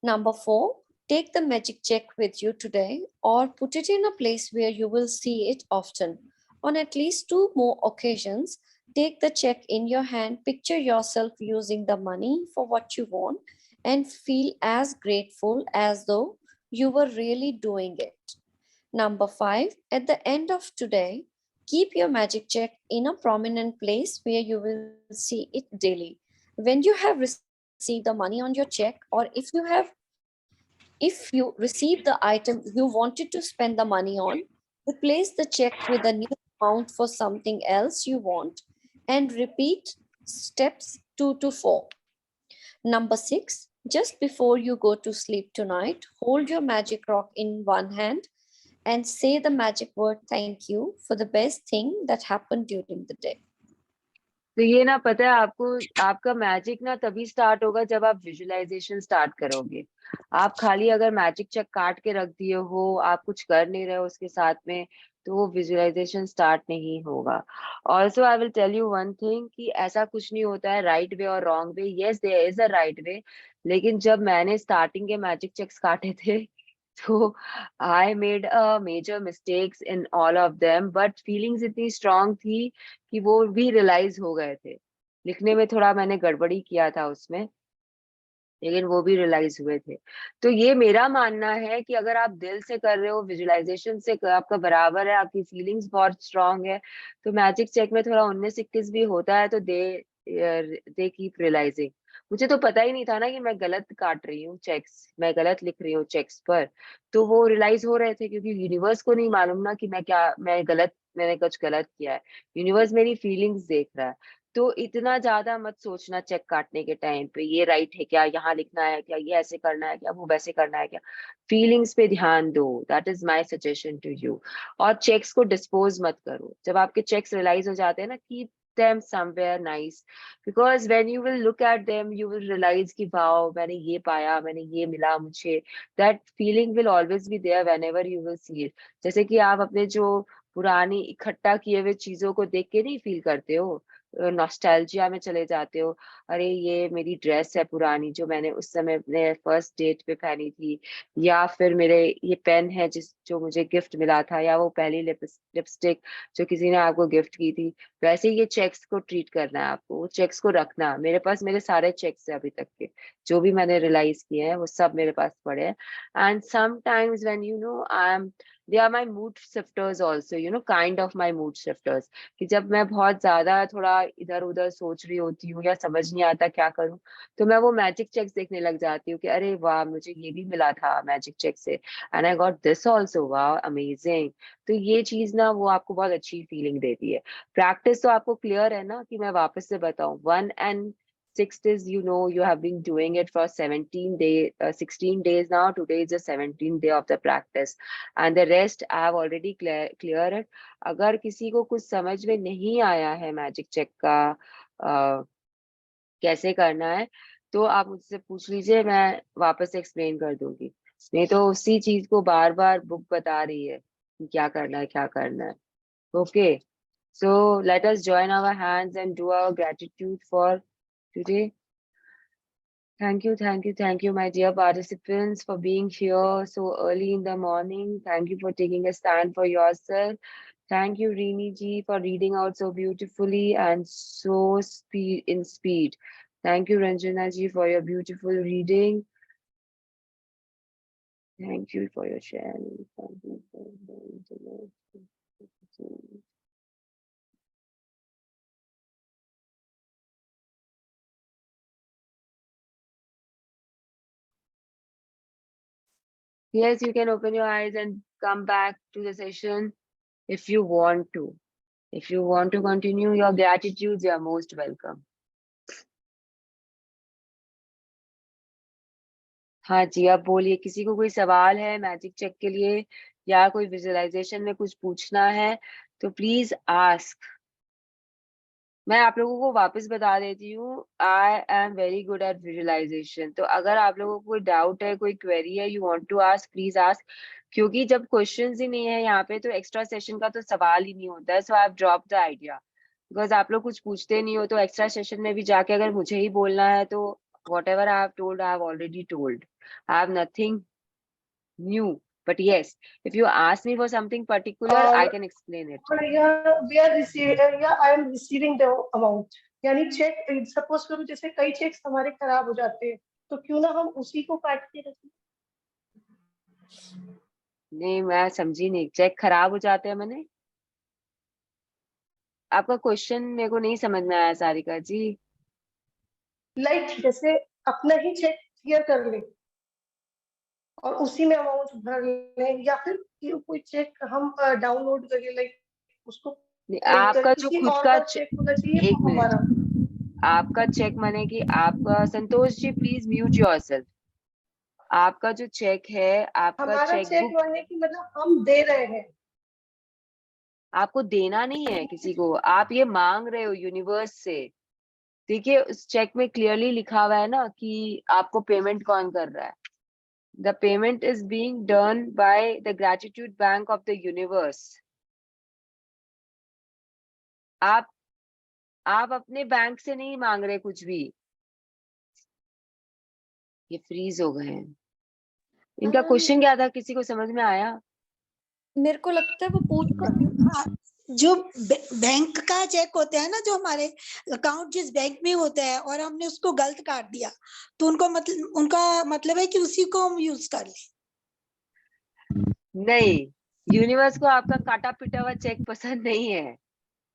Number 4, take the magic check with you today or put it in a place where you will see it often. On at least 2 more occasions, take the check in your hand, picture yourself using the money for what you want, and feel as grateful as though you were really doing it. Number 5, at the end of today, keep your magic check in a prominent place where you will see it daily. When you have received the money on your check, or if you receive the item you wanted to spend the money on, replace the check with a new amount for something else you want, and repeat steps 2 to 4. Number 6, just before you go to sleep tonight, hold your magic rock in one hand and say the magic word thank you for the best thing that happened during the day. तो ये ना पता है आपको, आपका मैजिक ना तभी स्टार्ट होगा जब आप विजुअलाइजेशन स्टार्ट करोगे। आप खाली अगर मैजिक चेक काट के रख दिए हो, आप कुछ कर नहीं रहे हो उसके साथ में, तो वो विजुअलाइजेशन स्टार्ट नहीं होगा। Also I will tell you one thing कि ऐसा कुछ नहीं होता है राइट वे और wrong way. Yes, there is a right way. लेकिन जब मैंने स्टार्टिंग के मैजिक चेक्स काटे थे तो I made a major mistakes in all of them, but feelings इतनी स्ट्रांग थी कि वो भी रियलाइज हो गए थे। लिखने में थोड़ा मैंने गड़बड़ी किया था उसमें, लेकिन वो भी रियलाइज हुए थे। तो ये मेरा मानना है कि अगर आप दिल से कर रहे हो, विजुअलाइजेशन से आपका बराबर है, आपकी फीलिंग्स बहुत स्ट्रांग है, तो मैजिक चेक में थोड़ा 19-21 भी होता है तो दे कीप रियलाइजिंग। मुझे तो पता ही नहीं था ना कि मैं गलत काट रही हूँ चेक्स, मैं गलत लिख रही हूँ चेक्स पर। तो वो रियलाइज हो रहे थे क्योंकि यूनिवर्स को नहीं मालूम ना कि मैंने कुछ गलत किया है। यूनिवर्स मेरी फीलिंग्स देख रहा है। तो इतना ज्यादा मत सोचना चेक काटने के टाइम पे, ये राइट है क्या, यहाँ लिखना है क्या, ये ऐसे करना है क्या, वो वैसे करना है क्या। फीलिंग्स पे ध्यान दो, that is my suggestion to you. और चेक्स को डिस्पोज मत करो। जब आपके चेक्स रियलाइज हो जाते हैं ना, keep them somewhere nice, because when you will look at them you will realize कि वाओ मैंने ये पाया, मैंने ये मिला मुझे। that feeling will always be there whenever you will see it। जैसे कि आप अपने जो पुरानी इकट्ठा किए हुए चीजों को देख के नहीं फील करते हो, नॉस्टैल्जिया में चले जाते हो। अरे ये मेरी ड्रेस है पुरानी जो मैंने उस समय अपने फर्स्ट डेट पे पहनी थी, या फिर मेरे ये पेन है जो मुझे गिफ्ट मिला था, या वो पहली लिपस्टिक जो किसी ने आपको गिफ्ट की थी। वैसे ही ये चेक्स को ट्रीट करना है आपको, वो चेक्स को रखना। मेरे पास मेरे सारे चेक्स है अभी तक के, जो भी मैंने रियलाइज किए हैं वो सब मेरे पास पड़े हैं। And sometimes when you know I am, they are my mood shifters also, you know, kind of my mood shifters, कि जब मैं बहुत ज्यादा थोड़ा इधर उधर सोच रही होती हूँ या समझ नहीं आता क्या करूँ, तो मैं वो मैजिक चेक्स देखने लग जाती हूँ कि अरे वाह, मुझे ये भी मिला था मैजिक चेक से, and I got this also, वाह अमेजिंग। तो ये चीज ना वो आपको बहुत अच्छी फीलिंग देती है। प्रैक्टिस तो आपको क्लियर है ना, कि मैं वापस से बताऊं, 1 and 6 days, you know, you have been doing it for 16 days now. Today is the 17th day of the practice, and the rest I have already clear it. अगर किसी को कुछ समझ में नहीं आया है मैजिक चेक का कैसे करना है, तो आप मुझसे पूछ लीजिए, मैं वापस एक्सप्लेन कर दूंगी। नहीं तो उसी चीज को बार बार बुक बता रही है कि क्या करना है, क्या करना है। Okay, so let us join our hands and do our gratitude for today. Thank you, my dear participants, for being here so early in the morning. Thank you for taking a stand for yourself. Thank you, Rini ji, for reading out so beautifully and so in speed. Thank you, Ranjana ji, for your beautiful reading. Thank you for your sharing. Thank you for the internet. Yes, you can open your eyes and come back to the session if you want to. If you want to continue your gratitudes, you are most welcome. हाँ जी, आप बोलिए, किसी को कोई सवाल है मैजिक चेक के लिए या कोई विजुअलाइजेशन में कुछ पूछना है तो प्लीज आस्क। मैं आप लोगों को वापस बता देती हूँ, I am very good at visualisation. तो अगर आप लोगों को कोई डाउट है, कोई क्वेरी है, you want to ask, please ask. क्योंकि जब क्वेश्चंस ही नहीं है यहाँ पे तो एक्स्ट्रा सेशन का तो सवाल ही नहीं होता है। So I have drop the idea, because आप लोग कुछ पूछते नहीं हो, तो एक्स्ट्रा सेशन में भी जाके अगर मुझे ही बोलना है तो whatever I have told, I have already told. I have nothing new. But yes, if you ask me for something particular, I can explain it. we are receiving, yeah, I am receiving the amount. यानी चेक, सपोज करो जैसे कई चेक्स हमारे खराब हो जाते हैं, तो क्यों ना हम उसी को काट के रखें। नहीं, मैं समझी नहीं, चेक खराब हो जाते हैं मैंने, आपका क्वेश्चन मेरे को नहीं समझ में आया सारिका जी। लाइक जैसे अपना ही चेक क्लियर कर ले और उसी में अमाउंट भर ले, या फिर कोई चेक हम डाउनलोड करें, लाइक उसको आपका जो किसी खुद और का चेक होना चाहिए एक वो मिनट, हमारा। आपका चेक माने कि आपका, Santosh ji please mute yourself. आपका जो चेक है, आपका हमारा चेक चेक बुक, माने कि मतलब हम दे रहे हैं, आपको देना नहीं है किसी को, आप ये मांग रहे हो यूनिवर्स से। देखिए उस चेक में क्लियरली लिखा हुआ है ना कि आपको पेमेंट कौन कर रहा है। The payment is being done by the gratitude bank of the universe. आप अपने बैंक से नहीं मांग रहे कुछ भी। ये फ्रीज हो गए हैं। इनका क्वेश्चन क्या था, किसी को समझ में आया? मेरे को लगता है वो पूछ हाँ, जो बैंक का चेक होता है ना, जो हमारे अकाउंट जिस बैंक में होता है और हमने उसको गलत काट दिया, तो उनका मतलब है कि उसी को हम यूज कर लें। नहीं, यूनिवर्स को आपका काटा पिटा हुआ चेक पसंद नहीं है।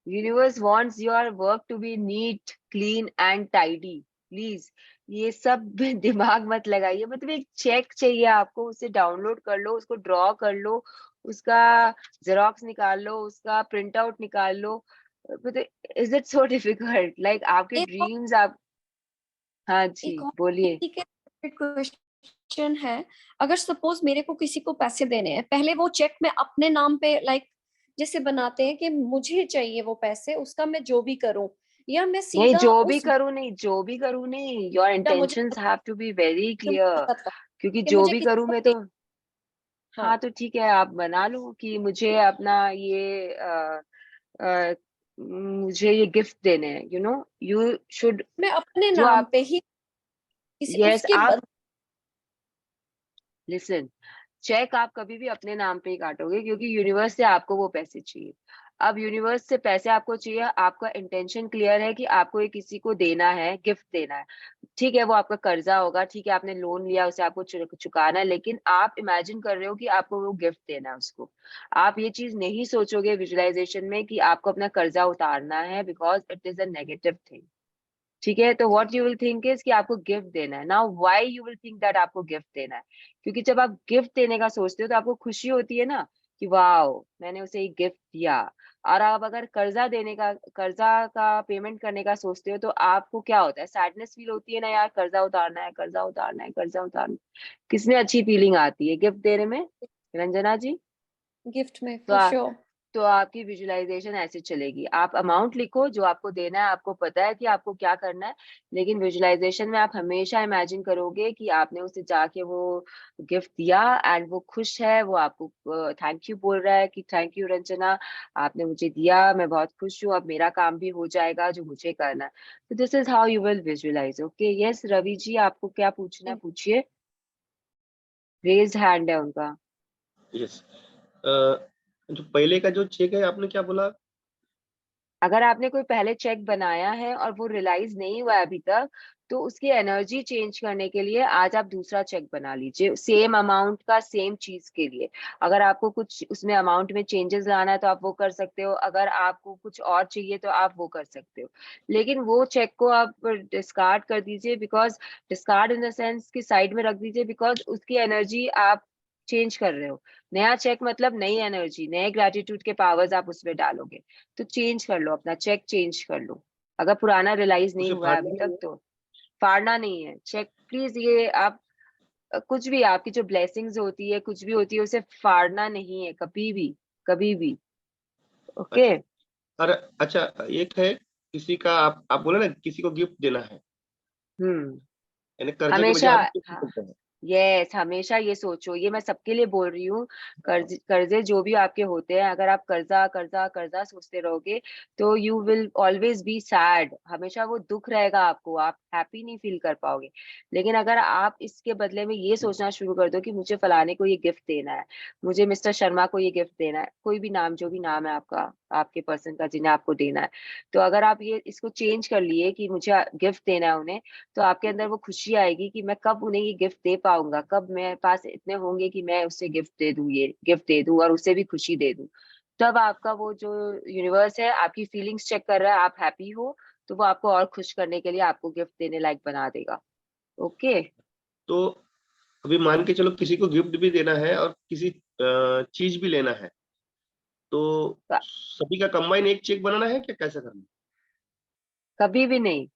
Universe wants your work to be neat, clean and tidy. Please ये सब दिमाग मत लगाइए। मतलब एक चेक चाहिए आपको, उसे डाउनलोड कर लो, उसको ड्रॉ कर लो, उसका जेरोक्स निकाल लो, उसका प्रिंट आउट निकाल लो। Is it so difficult? Like आपके एक और- ड्रीम्स आप, हाँ जी एक और बोलिए। इसी के क्वेश्चन है, अगर सपोज मेरे को किसी को पैसे देने हैं, पहले वो चेक मैं अपने नाम पे लाइक जैसे बनाते हैं कि मुझे चाहिए वो पैसे, उसका मैं जो भी करूं, या मैं नहीं, सीधा जो भी उस करूं नहीं, जो भी करूं नहीं, योर मुझे intentions have to be very जो मुझे क्लियर। पता क्योंकि कि जो मुझे भी किसी करूं को मैं दे, तो, हाँ हाँ तो ठीक है, आप बना लो कि मुझे अपना ये मुझे ये गिफ्ट देने हैं, यू नो, यू शुड, मैं अपने जो नाम आप, पे ही किसी यस उसके आप लिसन, चेक आप कभी भी अपने नाम पे ही काटोगे क्योंकि यूनिवर्स से आपको वो पैसे चाहिए। अब यूनिवर्स से पैसे आपको चाहिए, आपका इंटेंशन क्लियर है कि आपको ये किसी को देना है, गिफ्ट देना है, ठीक है, वो आपका कर्जा होगा, ठीक है, आपने लोन लिया, उसे आपको चुकाना है, लेकिन आप इमेजिन कर रहे हो कि आपको वो गिफ्ट देना है उसको। आप ये चीज नहीं सोचोगे विजुअलाइजेशन में कि आपको अपना कर्जा उतारना है, because it is a negative thing. ठीक है, तो what you will think is कि आपको गिफ्ट देना है। Now why you will think that आपको गिफ्ट देना है? क्योंकि जब आप गिफ्ट देने का सोचते हो तो आपको खुशी होती है ना, कि वाओ मैंने उसे एक गिफ्ट दिया। और आप अगर कर्जा का पेमेंट करने का सोचते हो तो आपको क्या होता है, सैडनेस फील होती है ना, यार कर्जा उतारना है, कर्जा उतारना है, कर्जा उतारना है। किसमें अच्छी फीलिंग आती है गिफ्ट देने में, रंजना जी? गिफ्ट में तो फॉर श्योर। तो आपकी विजुअलाइजेशन ऐसे चलेगी, आप अमाउंट लिखो जो आपको देना है, आपको पता है कि आपको क्या करना है, लेकिन विजुअलाइजेशन में आप हमेशा इमेजिन करोगे कि आपने उसे जाके वो गिफ्ट दिया एंड वो खुश है, वो आपको थैंक यू बोल रहा है कि थैंक यू रंजना, आपने मुझे दिया, मैं बहुत खुश हूँ, अब मेरा काम भी हो जाएगा जो मुझे करना है। तो this is how you will visualize. Okay, yes Ravi ji, आपको क्या पूछना है पूछिए, रेज हैंड है उनका। यस, जो पहले का जो चेक है आपने क्या बोला? अगर आपने कोई पहले चेक बनाया है और वो रियलाइज नहीं हुआ है अभी तक, तो उसकी एनर्जी चेंज करने के लिए आज आप दूसरा चेक बना लीजिए, सेम अमाउंट का, सेम चीज के लिए। अगर आपको कुछ उसमें अमाउंट में चेंजेस लाना है तो आप वो कर सकते हो, अगर आपको कुछ और चाहिए तो आप वो कर सकते हो, लेकिन वो चेक को आप डिस्कार्ड कर दीजिए, because discard in the sense की साइड में रख दीजिए, बिकॉज उसकी एनर्जी आप चेंज कर रहे हो। नया चेक मतलब नई एनर्जी, नए ग्रेटिट्यूड के पावर्स आप उसमें डालोगे, तो चेंज कर लो, अपना चेक चेंज कर लो। अगर पुराना रियलाइज नहीं उसे हुआ है फाड़ना अभी नहीं तक है? तो फाड़ना नहीं है चेक, प्लीज। ये आप कुछ भी, आपकी जो ब्लेसिंग्स होती है, कुछ भी होती है, उसे फाड़ना नहीं है कभी भी, कभी भी। ओके। अच्छा, और अच्छा, एक है किसी का, आप बोले ना किसी को गिफ्ट देना है, हम्म। यानी कर्जे के बजाय हमेशा, आप गिफ्ट हाँ, देते हैं। यस, हमेशा ये सोचो, ये मैं सबके लिए बोल रही हूँ। कर्जे जो भी आपके होते हैं, अगर आप कर्जा कर्जा कर्जा सोचते रहोगे तो you will always be sad, हमेशा वो दुख रहेगा आपको, आप हैप्पी नहीं फील कर पाओगे। लेकिन अगर आप इसके बदले में ये सोचना शुरू कर दो कि मुझे फलाने को ये गिफ्ट देना है, मुझे मिस्टर शर्मा को ये गिफ्ट देना है, कोई भी नाम, जो भी नाम है आपका, आपके पर्सन का जिन्हें आपको देना है, तो अगर आप ये इसको चेंज कर लिए कि मुझे गिफ्ट देना है उन्हें, तो आपके अंदर वो खुशी आएगी कि मैं कब उन्हें ये गिफ्ट दे पाऊंगा, कब मेरे पास इतने होंगे कि मैं उससे गिफ्ट दे दूं, ये गिफ्ट दे दूं और उसे भी खुशी दे दूं। तब आपका वो जो यूनिवर्स है आपकी फीलिंग्स चेक कर रहा है, आप हैप्पी हो, तो वो आपको और खुश करने के लिए आपको गिफ्ट देने लायक बना देगा। ओके। तो अभी मान के चलो किसी को गिफ्ट भी देना है और किसी चीज भी लेना है, तो सभी का कंबाइन एक चेक बनाना है क्या, कैसे करना है? कभी भी नहीं,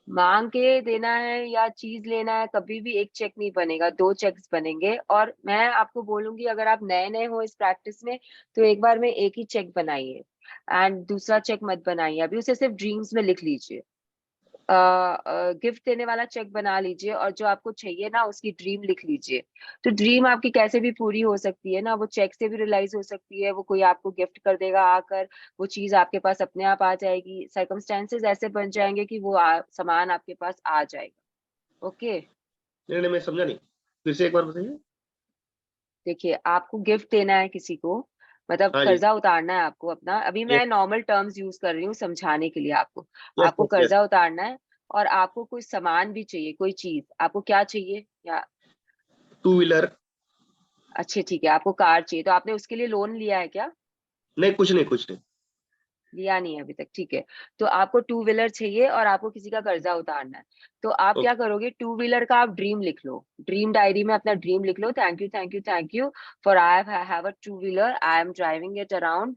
मांग के देना है या चीज लेना है, कभी भी एक चेक नहीं बनेगा, दो चेक्स बनेंगे। और मैं आपको बोलूंगी, अगर आप नए नए हो इस प्रैक्टिस में, तो एक बार में एक ही चेक बनाइए एंड दूसरा चेक मत बनाइए, अभी उसे सिर्फ ड्रीम्स में लिख लीजिए। गिफ्ट देने वाला चेक बना लीजिए और जो आपको चाहिए ना उसकी ड्रीम लिख लीजिए। तो ड्रीम आपकी कैसे भी पूरी हो सकती है ना, वो चेक से भी रियलाइज हो सकती है, वो कोई आपको गिफ्ट कर देगा आकर, वो चीज आपके पास अपने आप आ जाएगी, सर्कमस्टेंसेस ऐसे बन जाएंगे कि वो सामान आपके पास आ जाएगा। ओके। नहीं नहीं, मैं समझा नहीं, फिर से एक बार बताइए। देखिए, आपको गिफ्ट देना है किसी को, मतलब हाँ जी। कर्जा उतारना है आपको अपना, अभी यस मैं नॉर्मल टर्म्स यूज कर रही हूँ समझाने के लिए आपको। यस आपको यस यस। कर्जा उतारना है और आपको कोई सामान भी चाहिए, कोई चीज आपको क्या चाहिए, या टू व्हीलर। अच्छे ठीक है, आपको कार चाहिए, तो आपने उसके लिए लोन लिया है क्या? नहीं, कुछ नहीं, कुछ नहीं। लिया नहीं है अभी तक, ठीक है। तो आपको टू व्हीलर चाहिए और आपको किसी का कर्जा उतारना है, तो आप क्या ओके। करोगे, टू व्हीलर का आप ड्रीम लिख लो, ड्रीम डायरी में अपना ड्रीम लिख लो, thank you thank you thank you for I have a two wheeler, I am driving it around,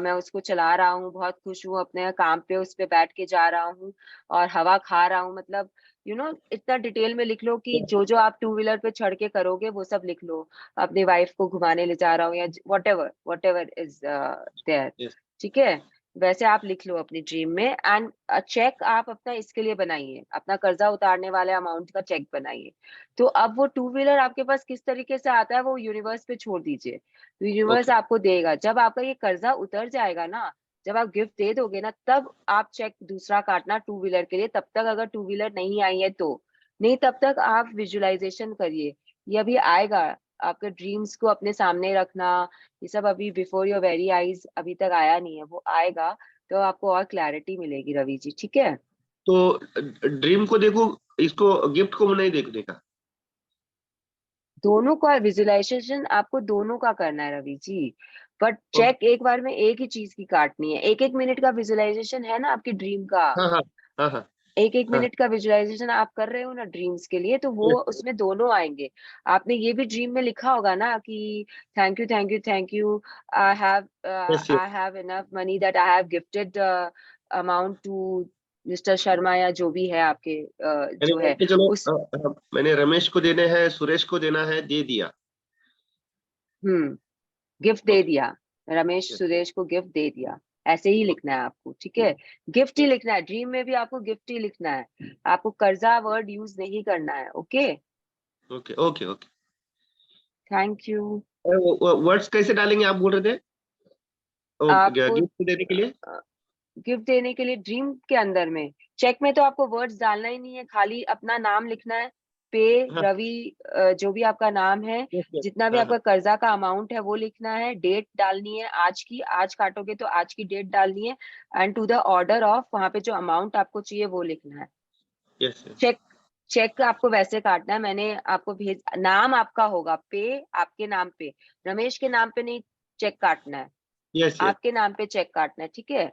मैं उसको चला रहा हूँ, बहुत खुश हूँ, अपने काम पे उस पे बैठ के जा रहा हूँ और हवा खा रहा हूँ, मतलब इतना डिटेल में लिख लो कि जो जो आप टू व्हीलर पे चढ़ के करोगे वो सब लिख लो। अपनी वाइफ को घुमाने ले जा रहा हूँ, या whatever is there, yes. ठीक है, वैसे आप लिख लो अपनी ड्रीम में। एंड चेक आप अपना इसके लिए बनाइए, अपना कर्जा उतारने वाले अमाउंट का चेक बनाइए। तो अब वो टू व्हीलर आपके पास किस तरीके से आता है वो यूनिवर्स पे छोड़ दीजिए, यूनिवर्स ओके। आपको देगा। जब आपका ये कर्जा उतर जाएगा ना, जब आप गिफ्ट दे दोगे ना, तब आप चेक दूसरा काटना टू व्हीलर के लिए, तब तक अगर टू व्हीलर नहीं आई है तो नहीं, तब तक आप विजुअलाइजेशन करिए, ये अभी आएगा, आपके ड्रीम्स को अपने सामने रखना, ये सब अभी बिफोर योर वेरी आईज अभी तक आया नहीं है, वो आएगा तो आपको और क्लैरिटी मिलेगी रवि जी, ठीक है? तो ड्रीम को देखो, इसको गिफ्ट को नहीं देखने का। दोनों का विजुअलाइजेशन आपको दोनों का करना है रवि जी, बट चेक एक बार में एक ही चीज की काटनी है। 1-1 मिनट का विजुअलाइजेशन है ना आपकी ड्रीम का, हाँ हाँ हाँ हाँ 1-1 हाँ। मिनट का विजुअलाइजेशन आप कर रहे हो ना ड्रीम्स के लिए, तो वो Yes, yes, उसमें दोनों आएंगे। आपने ये भी ड्रीम में लिखा होगा ना कि thank you thank you thank you, yes, yes. I have enough money that I have gifted amount to mister Sharma, या जो भी है आपके मैंने जो मान है के चलो, उस मैंने रमेश को देने हैं, सुरेश को देना है, दे दिया। गिफ्ट दे Okay, दिया, रमेश yes, सुरेश को गिफ्ट दे दिया, ऐसे ही लिखना है आपको, ठीक है? गिफ्ट ही लिखना है, ड्रीम में भी आपको गिफ्ट ही लिखना है, आपको कर्जा वर्ड यूज नहीं करना है। Okay, okay okay okay. Thank you. Words कैसे डालेंगे आप बोल रहे थे आपको गिफ्ट देने के लिए? गिफ्ट देने के लिए ड्रीम के अंदर में, चेक में तो आपको वर्ड्स डालना ही नहीं है, खाली अपना नाम लिखना है, पे हाँ, रवि, जो भी आपका नाम है, yes, yes, जितना भी हाँ आपका हाँ कर्जा का अमाउंट है वो लिखना है, डेट डालनी है आज की, आज काटोगे तो आज की डेट डालनी है, and to the order of वहां पे जो अमाउंट आपको चाहिए वो लिखना है। यस यस चेक चेक आपको वैसे काटना है, मैंने आपको भेज, नाम आपका होगा पे, आपके नाम पे, रमेश के नाम पे नहीं चेक काटना है, यस यस आपके नाम पे चेक काटना है, ठीक है? यस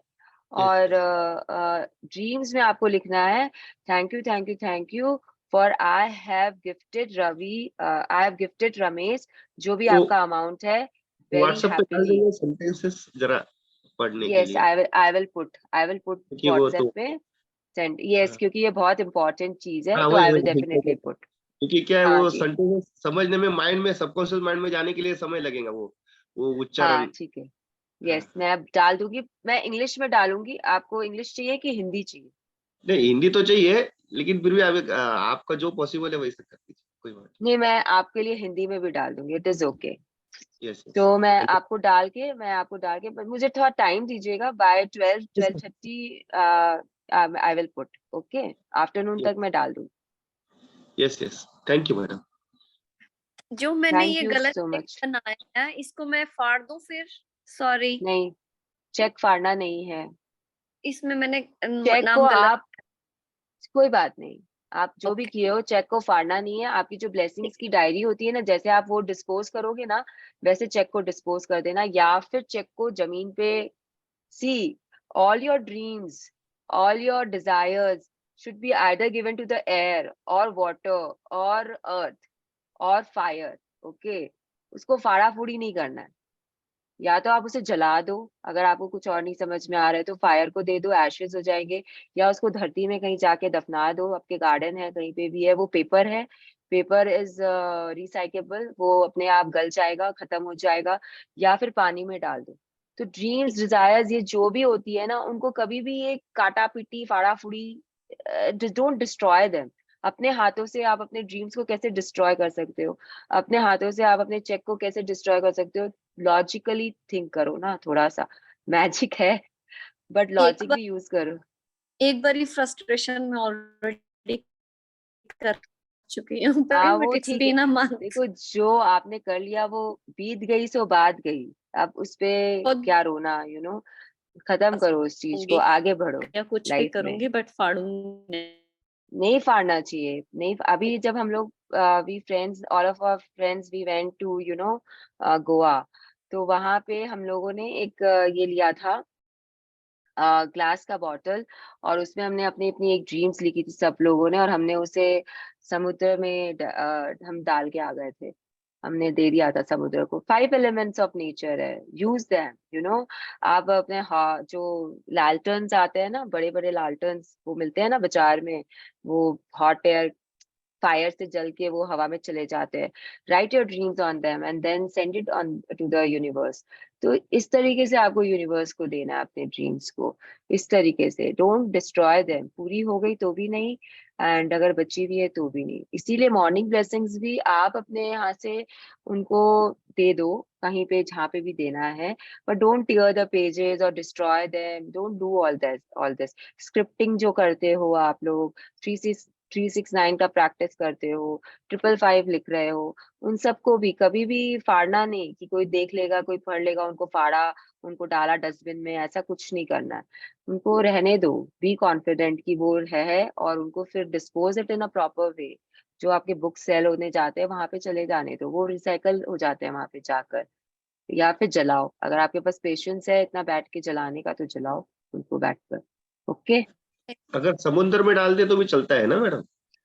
और ड्रीम्स में आपको लिखना है thank you thank you thank you for I have gifted Ravi, I have gifted Ramesh, जो भी तो आपका अमाउंट है, वेरी व्हाट्सएप पे डाल हैप्पीली। देंगे सेंटेंसेस जरा पढ़ने के यस, लिए, आई विल पुट क्योंकि वो व्हाट्सएप तो पे सेंड, यस, हाँ क्योंकि ये बहुत इंपॉर्टेंट चीज है, हाँ, तो वही आई वही विल वही, डेफिनेटली पुट। क्योंकि क्या है, हाँ वो जी, सेंटेंसेस समझने में, माइंड में, सबकॉन्शियस माइंड में जाने के लिए समय लगेगा, वो हाँ उच्चारण। ठीक है, हाँ, यस, मैं अब डाल दूंगी, मैं इंग्लिश में डालूंगी, आपको इंग्लिश चाहिए कि हिंदी चाहिए? नहीं हिंदी तो चाहिए, लेकिन फिर भी आपका जो पॉसिबल है वैसे कर दीजिए, कोई बात नहीं, मैं आपके लिए हिंदी में भी डाल दूंगी, इट इज ओके। नहीं। यस यस तो मैं आपको डाल के, but मुझे थोड़ा टाइम दीजिएगा, by 12-12:30 I will put, okay, afternoon तक मैं डाल दूँ। Yes yes, thank you madam. जो मैंने थैंक ये यू गलत सो चेक मच। बनाया है इसको मैं फाड़ दूं फिर? सॉरी, नहीं, चेक फाड़ना नहीं है, इसमें मैंने चेक को नाम गलत। आप, कोई बात नहीं, आप जो भी ओके, किए हो चेक को फाड़ना नहीं है। आपकी जो ब्लेसिंग्स की डायरी होती है ना, जैसे आप वो डिस्पोज करोगे ना, वैसे चेक को डिस्पोज कर देना, या फिर चेक को जमीन पे, सी, all your dreams, all your desires should be either given to the air or water or earth or fire, okay? उसको फाड़ा फूड़ी नहीं करना है, या तो आप उसे जला दो, अगर आपको कुछ और नहीं समझ में आ रहा है तो फायर को दे दो, एशेस हो जाएंगे, या उसको धरती में कहीं जाके दफना दो, आपके गार्डन है कहीं पे भी है, वो पेपर है, पेपर इज रिसाइकेबल, वो अपने आप गल जाएगा, खत्म हो जाएगा, या फिर पानी में डाल दो। तो ड्रीम्स डिजायर्स ये जो भी होती है ना, उनको कभी भी ये काटा पीटी फाड़ा फूड़ी, डोंट डिस्ट्रॉय देम। अपने हाथों से आप अपने ड्रीम्स को कैसे डिस्ट्रॉय कर सकते हो, अपने हाथों से आप अपने चेक को कैसे डिस्ट्रॉय कर सकते हो, लॉजिकली थिंक करो ना थोड़ा सा, मैजिक है बट लॉजिक भी यूज करो। एक बारी फ्रस्ट्रेशन में ऑलरेडी कर चुकी हूँ, हाँ बट वो इट्स ठीक है, बीन अ मंथ। देखो जो आपने कर लिया वो बीत गई सो बात गई, अब उस पे क्या रोना, खत्म करो उस चीज को, आगे बढ़ो या कुछ भी लाइफ में। करूंगी बट फाड़ूंगी नहीं। नहीं फाड़ना चाहिए, नहीं, अभी जब हम लोग we friends, all of our friends, we went to Goa, तो वहां पे हम लोगों ने एक ये लिया था ग्लास का बॉटल, और उसमें हमने अपनी अपनी एक ड्रीम्स लिखी थी सब लोगों ने, और हमने उसे समुद्र में हम डाल के आ गए थे, हमने दे दिया था समुद्र को। 5 एलिमेंट्स ऑफ नेचर है, यूज देम, आप अपने जो लालटेन्स आते हैं ना, बड़े बड़े लालटेन्स वो मिलते हैं ना बाजार में, वो हॉट एयर फायर से जल के वो हवा में चले जाते हैं, write your dreams on them and then send it on to the universe. तो इस तरीके से आपको यूनिवर्स को देना है अपने ड्रीम्स को, इस तरीके से, डोंट डिस्ट्रॉय देम, पूरी हो गई तो भी नहीं, एंड अगर बची भी है तो भी नहीं। इसीलिए मॉर्निंग ब्लेसिंग्स भी आप अपने यहाँ से उनको दे दो कहीं पे जहाँ पे भी देना है, but don't tear the pages और destroy them, don't do all this scripting जो करते हो आप लोग, 3 369 का प्रैक्टिस करते हो, 555 लिख रहे हो, उन सबको भी कभी भी फाड़ना नहीं कि कोई देख लेगा, कोई पढ़ लेगा, उनको फाड़ा, उनको डाला डस्टबिन में, ऐसा कुछ नहीं करना है। उनको रहने दो, बी कॉन्फिडेंट कि वो है, और उनको फिर dispose it in a proper way. जो आपके बुक सेल होने जाते हैं वहां पे चले जाने दो, वो रिसाइकल हो जाते हैं वहां पे जाकर। या फिर जलाओ, अगर आपके पास पेशेंस है इतना बैठ के जलाने का तो जलाओ उनको बैठकर। ओके, अगर समुद्र में डाल दे तो भी चलता है ना मैडम?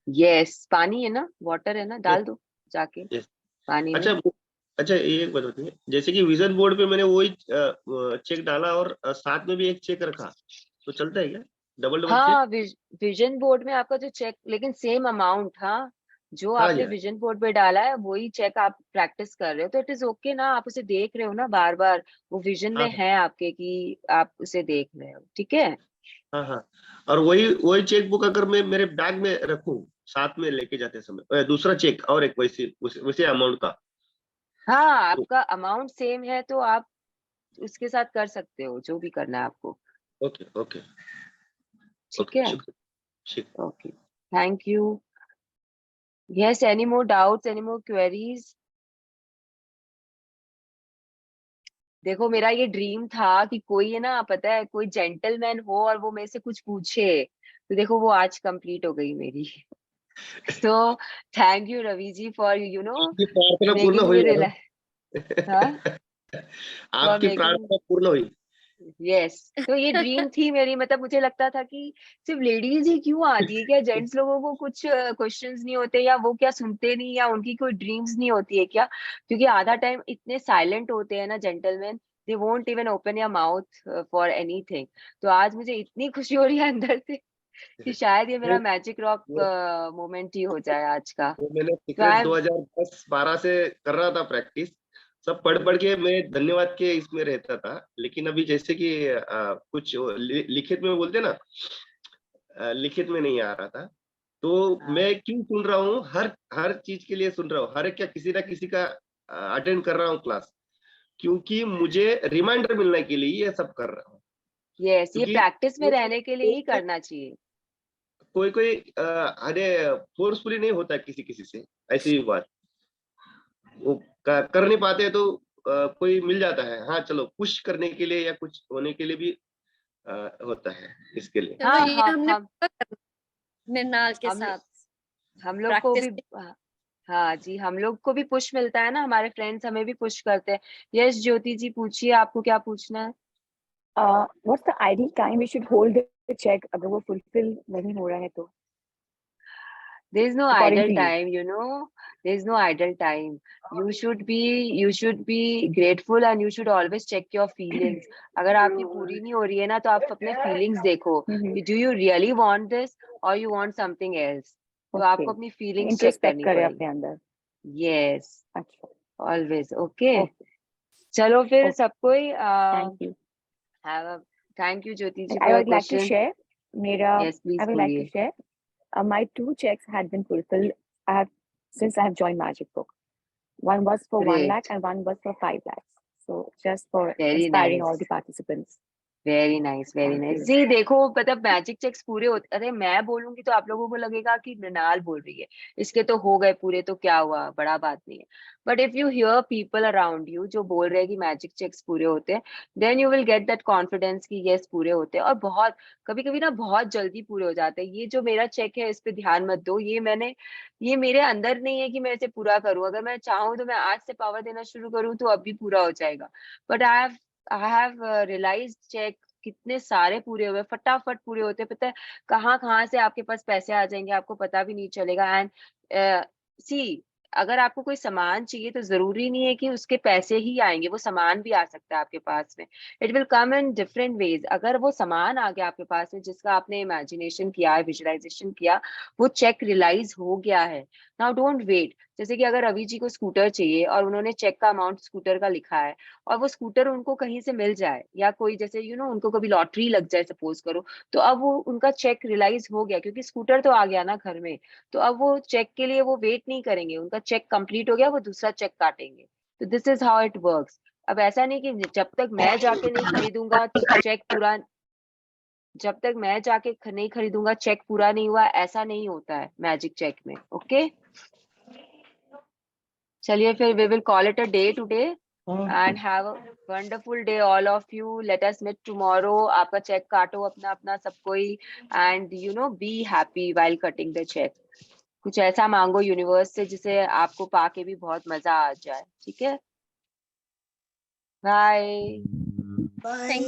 यस, पानी है ना, वाटर है ना, डाल दो जाके Yes. पानी में। अच्छा ये एक बात बताइए, जैसे कि विजन बोर्ड पे मैंने वही चेक डाला और साथ में भी एक चेक रखा, तो चलता है क्या डबल डबल चेक? हाँ, विजन बोर्ड में आपका जो चेक, लेकिन सेम अमाउंट, हाँ, जो हाँ आपने यार, विजन बोर्ड पे डाला है वही चेक आप प्रैक्टिस कर रहे हो, तो इट इज ओके ना, आप उसे देख रहे हो ना बार बार, वो विजन हाँ में है आपके कि आप उसे देख रहे हो, ठीक है। हाँ हाँ। और वही वही चेक बुक अगर मैं मेरे बैग में रखूं साथ में लेके जाते समय, दूसरा चेक और एक वैसे वैसे अमाउंट का, हाँ, तो आपका अमाउंट सेम है तो आप उसके साथ कर सकते हो जो भी करना है आपको, ओके ओके ठीक ओके, है। शुक्रिया। Okay, thank you. Yes, any more doubts, any more queries? देखो, मेरा ये ड्रीम था कि कोई है ना, पता है, कोई जेंटलमैन हो और वो मेरे से कुछ पूछे, तो देखो वो आज कंप्लीट हो गई मेरी। तो thank you Ravi ji for आपकी प्रार्थना पूर्ण मेकिंग हुई मी मैडम। हाँ, फॉर आपकी मेकिंग, प्रार्थना पूर्ण हुई। यस। तो ये ड्रीम थी मेरी, मतलब मुझे लगता था कि सिर्फ लेडीज ही क्यों आती है, क्या जेंट्स लोगों को कुछ क्वेश्चंस नहीं होते, या वो क्या सुनते नहीं, या उनकी कोई ड्रीम्स नहीं होती है क्या? क्योंकि आधा टाइम इतने साइलेंट होते हैं ना gentleman, they won't even open your mouth for anything. तो आज मुझे इतनी खुशी हो रही है अंदर से कि शायद ये वो मेरा मैजिक रॉक वो मोमेंट ही हो जाए आज का। वो मैंने तो सीक्रेट आई एम 2010-12 से कर रहा था प्रैक्टिस, सब पढ़ पढ़ के मैं धन्यवाद के इसमें रहता था। लेकिन अभी जैसे कि कुछ लिखित में बोलते ना, लिखित में नहीं आ रहा था, तो हाँ, मैं क्यों सुन रहा हूँ, हर हर चीज के लिए सुन रहा हूँ, हर एक क्या किसी ना किसी का अटेंड कर रहा हूँ क्लास, क्योंकि मुझे रिमाइंडर मिलने के लिए ये सब कर रहा हूँ। यस, ये क्योंकि प्रैक्टिस में रहने के लिए ही करना चाहिए। कोई कोई अरे फोर्सफुली नहीं होता है किसी किसी से, ऐसी भी बात वो कर नहीं पाते, तो कोई मिल जाता है, हाँ चलो पुश करने के लिए या कुछ होने के लिए भी होता है इसके लिए। चलो हाँ ये हाँ, हमने पूरा करना मृणाल के हम साथ हम लोग को भी, प्रैक्टिस। हाँ जी, हम लोग को भी पुश मिलता है ना, हमारे फ्रेंड्स हमें भी पुश करते हैं। यस ज्योति जी, पूछिए, आपको क्या पूछना है? What's the ideal time we should hold the check अगर वो fulfill नहीं हो रहा है तो, There is no according idle to you? time, there is no idle time. You should be grateful and you should always check your feelings. अगर आपकी पूरी नहीं हो रही है ना, तो आप अपने feelings देखो कि do you really want this or you want something else. तो Okay. आपको अपनी feelings check Introspect करनी करे पड़ेगी। अपने अंदर। Yes, अच्छा, always. Okay. okay, चलो फिर okay. सबको ही Thank you. thank you Jyoti ji And for I your would like to question. share Yes, please I would like to बोलिए। share my 2 checks had been fulfilled since I have joined Magic Book. One was for 1 lakh Great. and one was for 5 lakhs. So just for Very inspiring all nice. the participants. Very nice, very Thank nice you. जी। देखो, मतलब मैजिक चेक्स पूरे होते, अरे मैं बोलूंगी तो आप लोगों को लगेगा कि मृणाल बोल रही है, इसके तो हो गए पूरे तो क्या हुआ, बड़ा बात नहीं है। But if you here people around you जो बोल रहे हैं कि मैजिक चेक्स पूरे होते हैं, then you will get that confidence कि यस पूरे होते हैं, और बहुत कभी कभी ना बहुत जल्दी पूरे हो जाते हैं। ये जो मेरा चेक है इस पे ध्यान मत दो, ये मेरे अंदर नहीं है कि मैं इसे पूरा करूं, अगर मैं चाहूँ तो मैं आज से पावर देना शुरू करूँ तो अभी पूरा हो जाएगा। But I have realise cheque कितने सारे पूरे हुए, फटाफट पूरे होते, पता है कहाँ कहाँ से आपके पास पैसे आ जाएंगे आपको पता भी नहीं चलेगा। एंड सी, अगर आपको कोई सामान चाहिए तो जरूरी नहीं है कि उसके पैसे ही आएंगे, वो सामान भी आ सकता है आपके पास में। It will come in different ways. अगर वो सामान आ गया आपके पास में जिसका आपने इमेजिनेशन किया है, विजुअलाइजेशन किया, वो चेक रियलाइज हो गया है, नाउ डोंट वेट। जैसे कि अगर रवि जी को स्कूटर चाहिए और उन्होंने चेक का अमाउंट स्कूटर का लिखा है, और वो स्कूटर उनको कहीं से मिल जाए, या कोई जैसे उनको कभी लॉटरी लग जाए सपोज करो, तो अब वो उनका चेक रियलाइज हो गया क्योंकि स्कूटर तो आ गया ना घर में। तो अब वो चेक के लिए वो वेट नहीं करेंगे, उनका चेक कंप्लीट हो गया, वो दूसरा चेक काटेंगे। तो this is how it works. अब ऐसा नहीं कि जब तक मैं जाके नहीं खरीदूंगा चेक पूरा जब तक मैं जाके नहीं खरीदूंगा, चेक पूरा नहीं हुआ, ऐसा नहीं होता है मैजिक चेक में। ओके, चलिए फिर we will call it a day today and have a wonderful day all of you. Let us meet tomorrow. आपका चेक काटो अपना अपना सब कोई, and you know be happy while cutting the check. कुछ ऐसा मांगो यूनिवर्स से जिसे आपको पाके भी बहुत मजा आ जाए। ठीक है, बाय। बाय।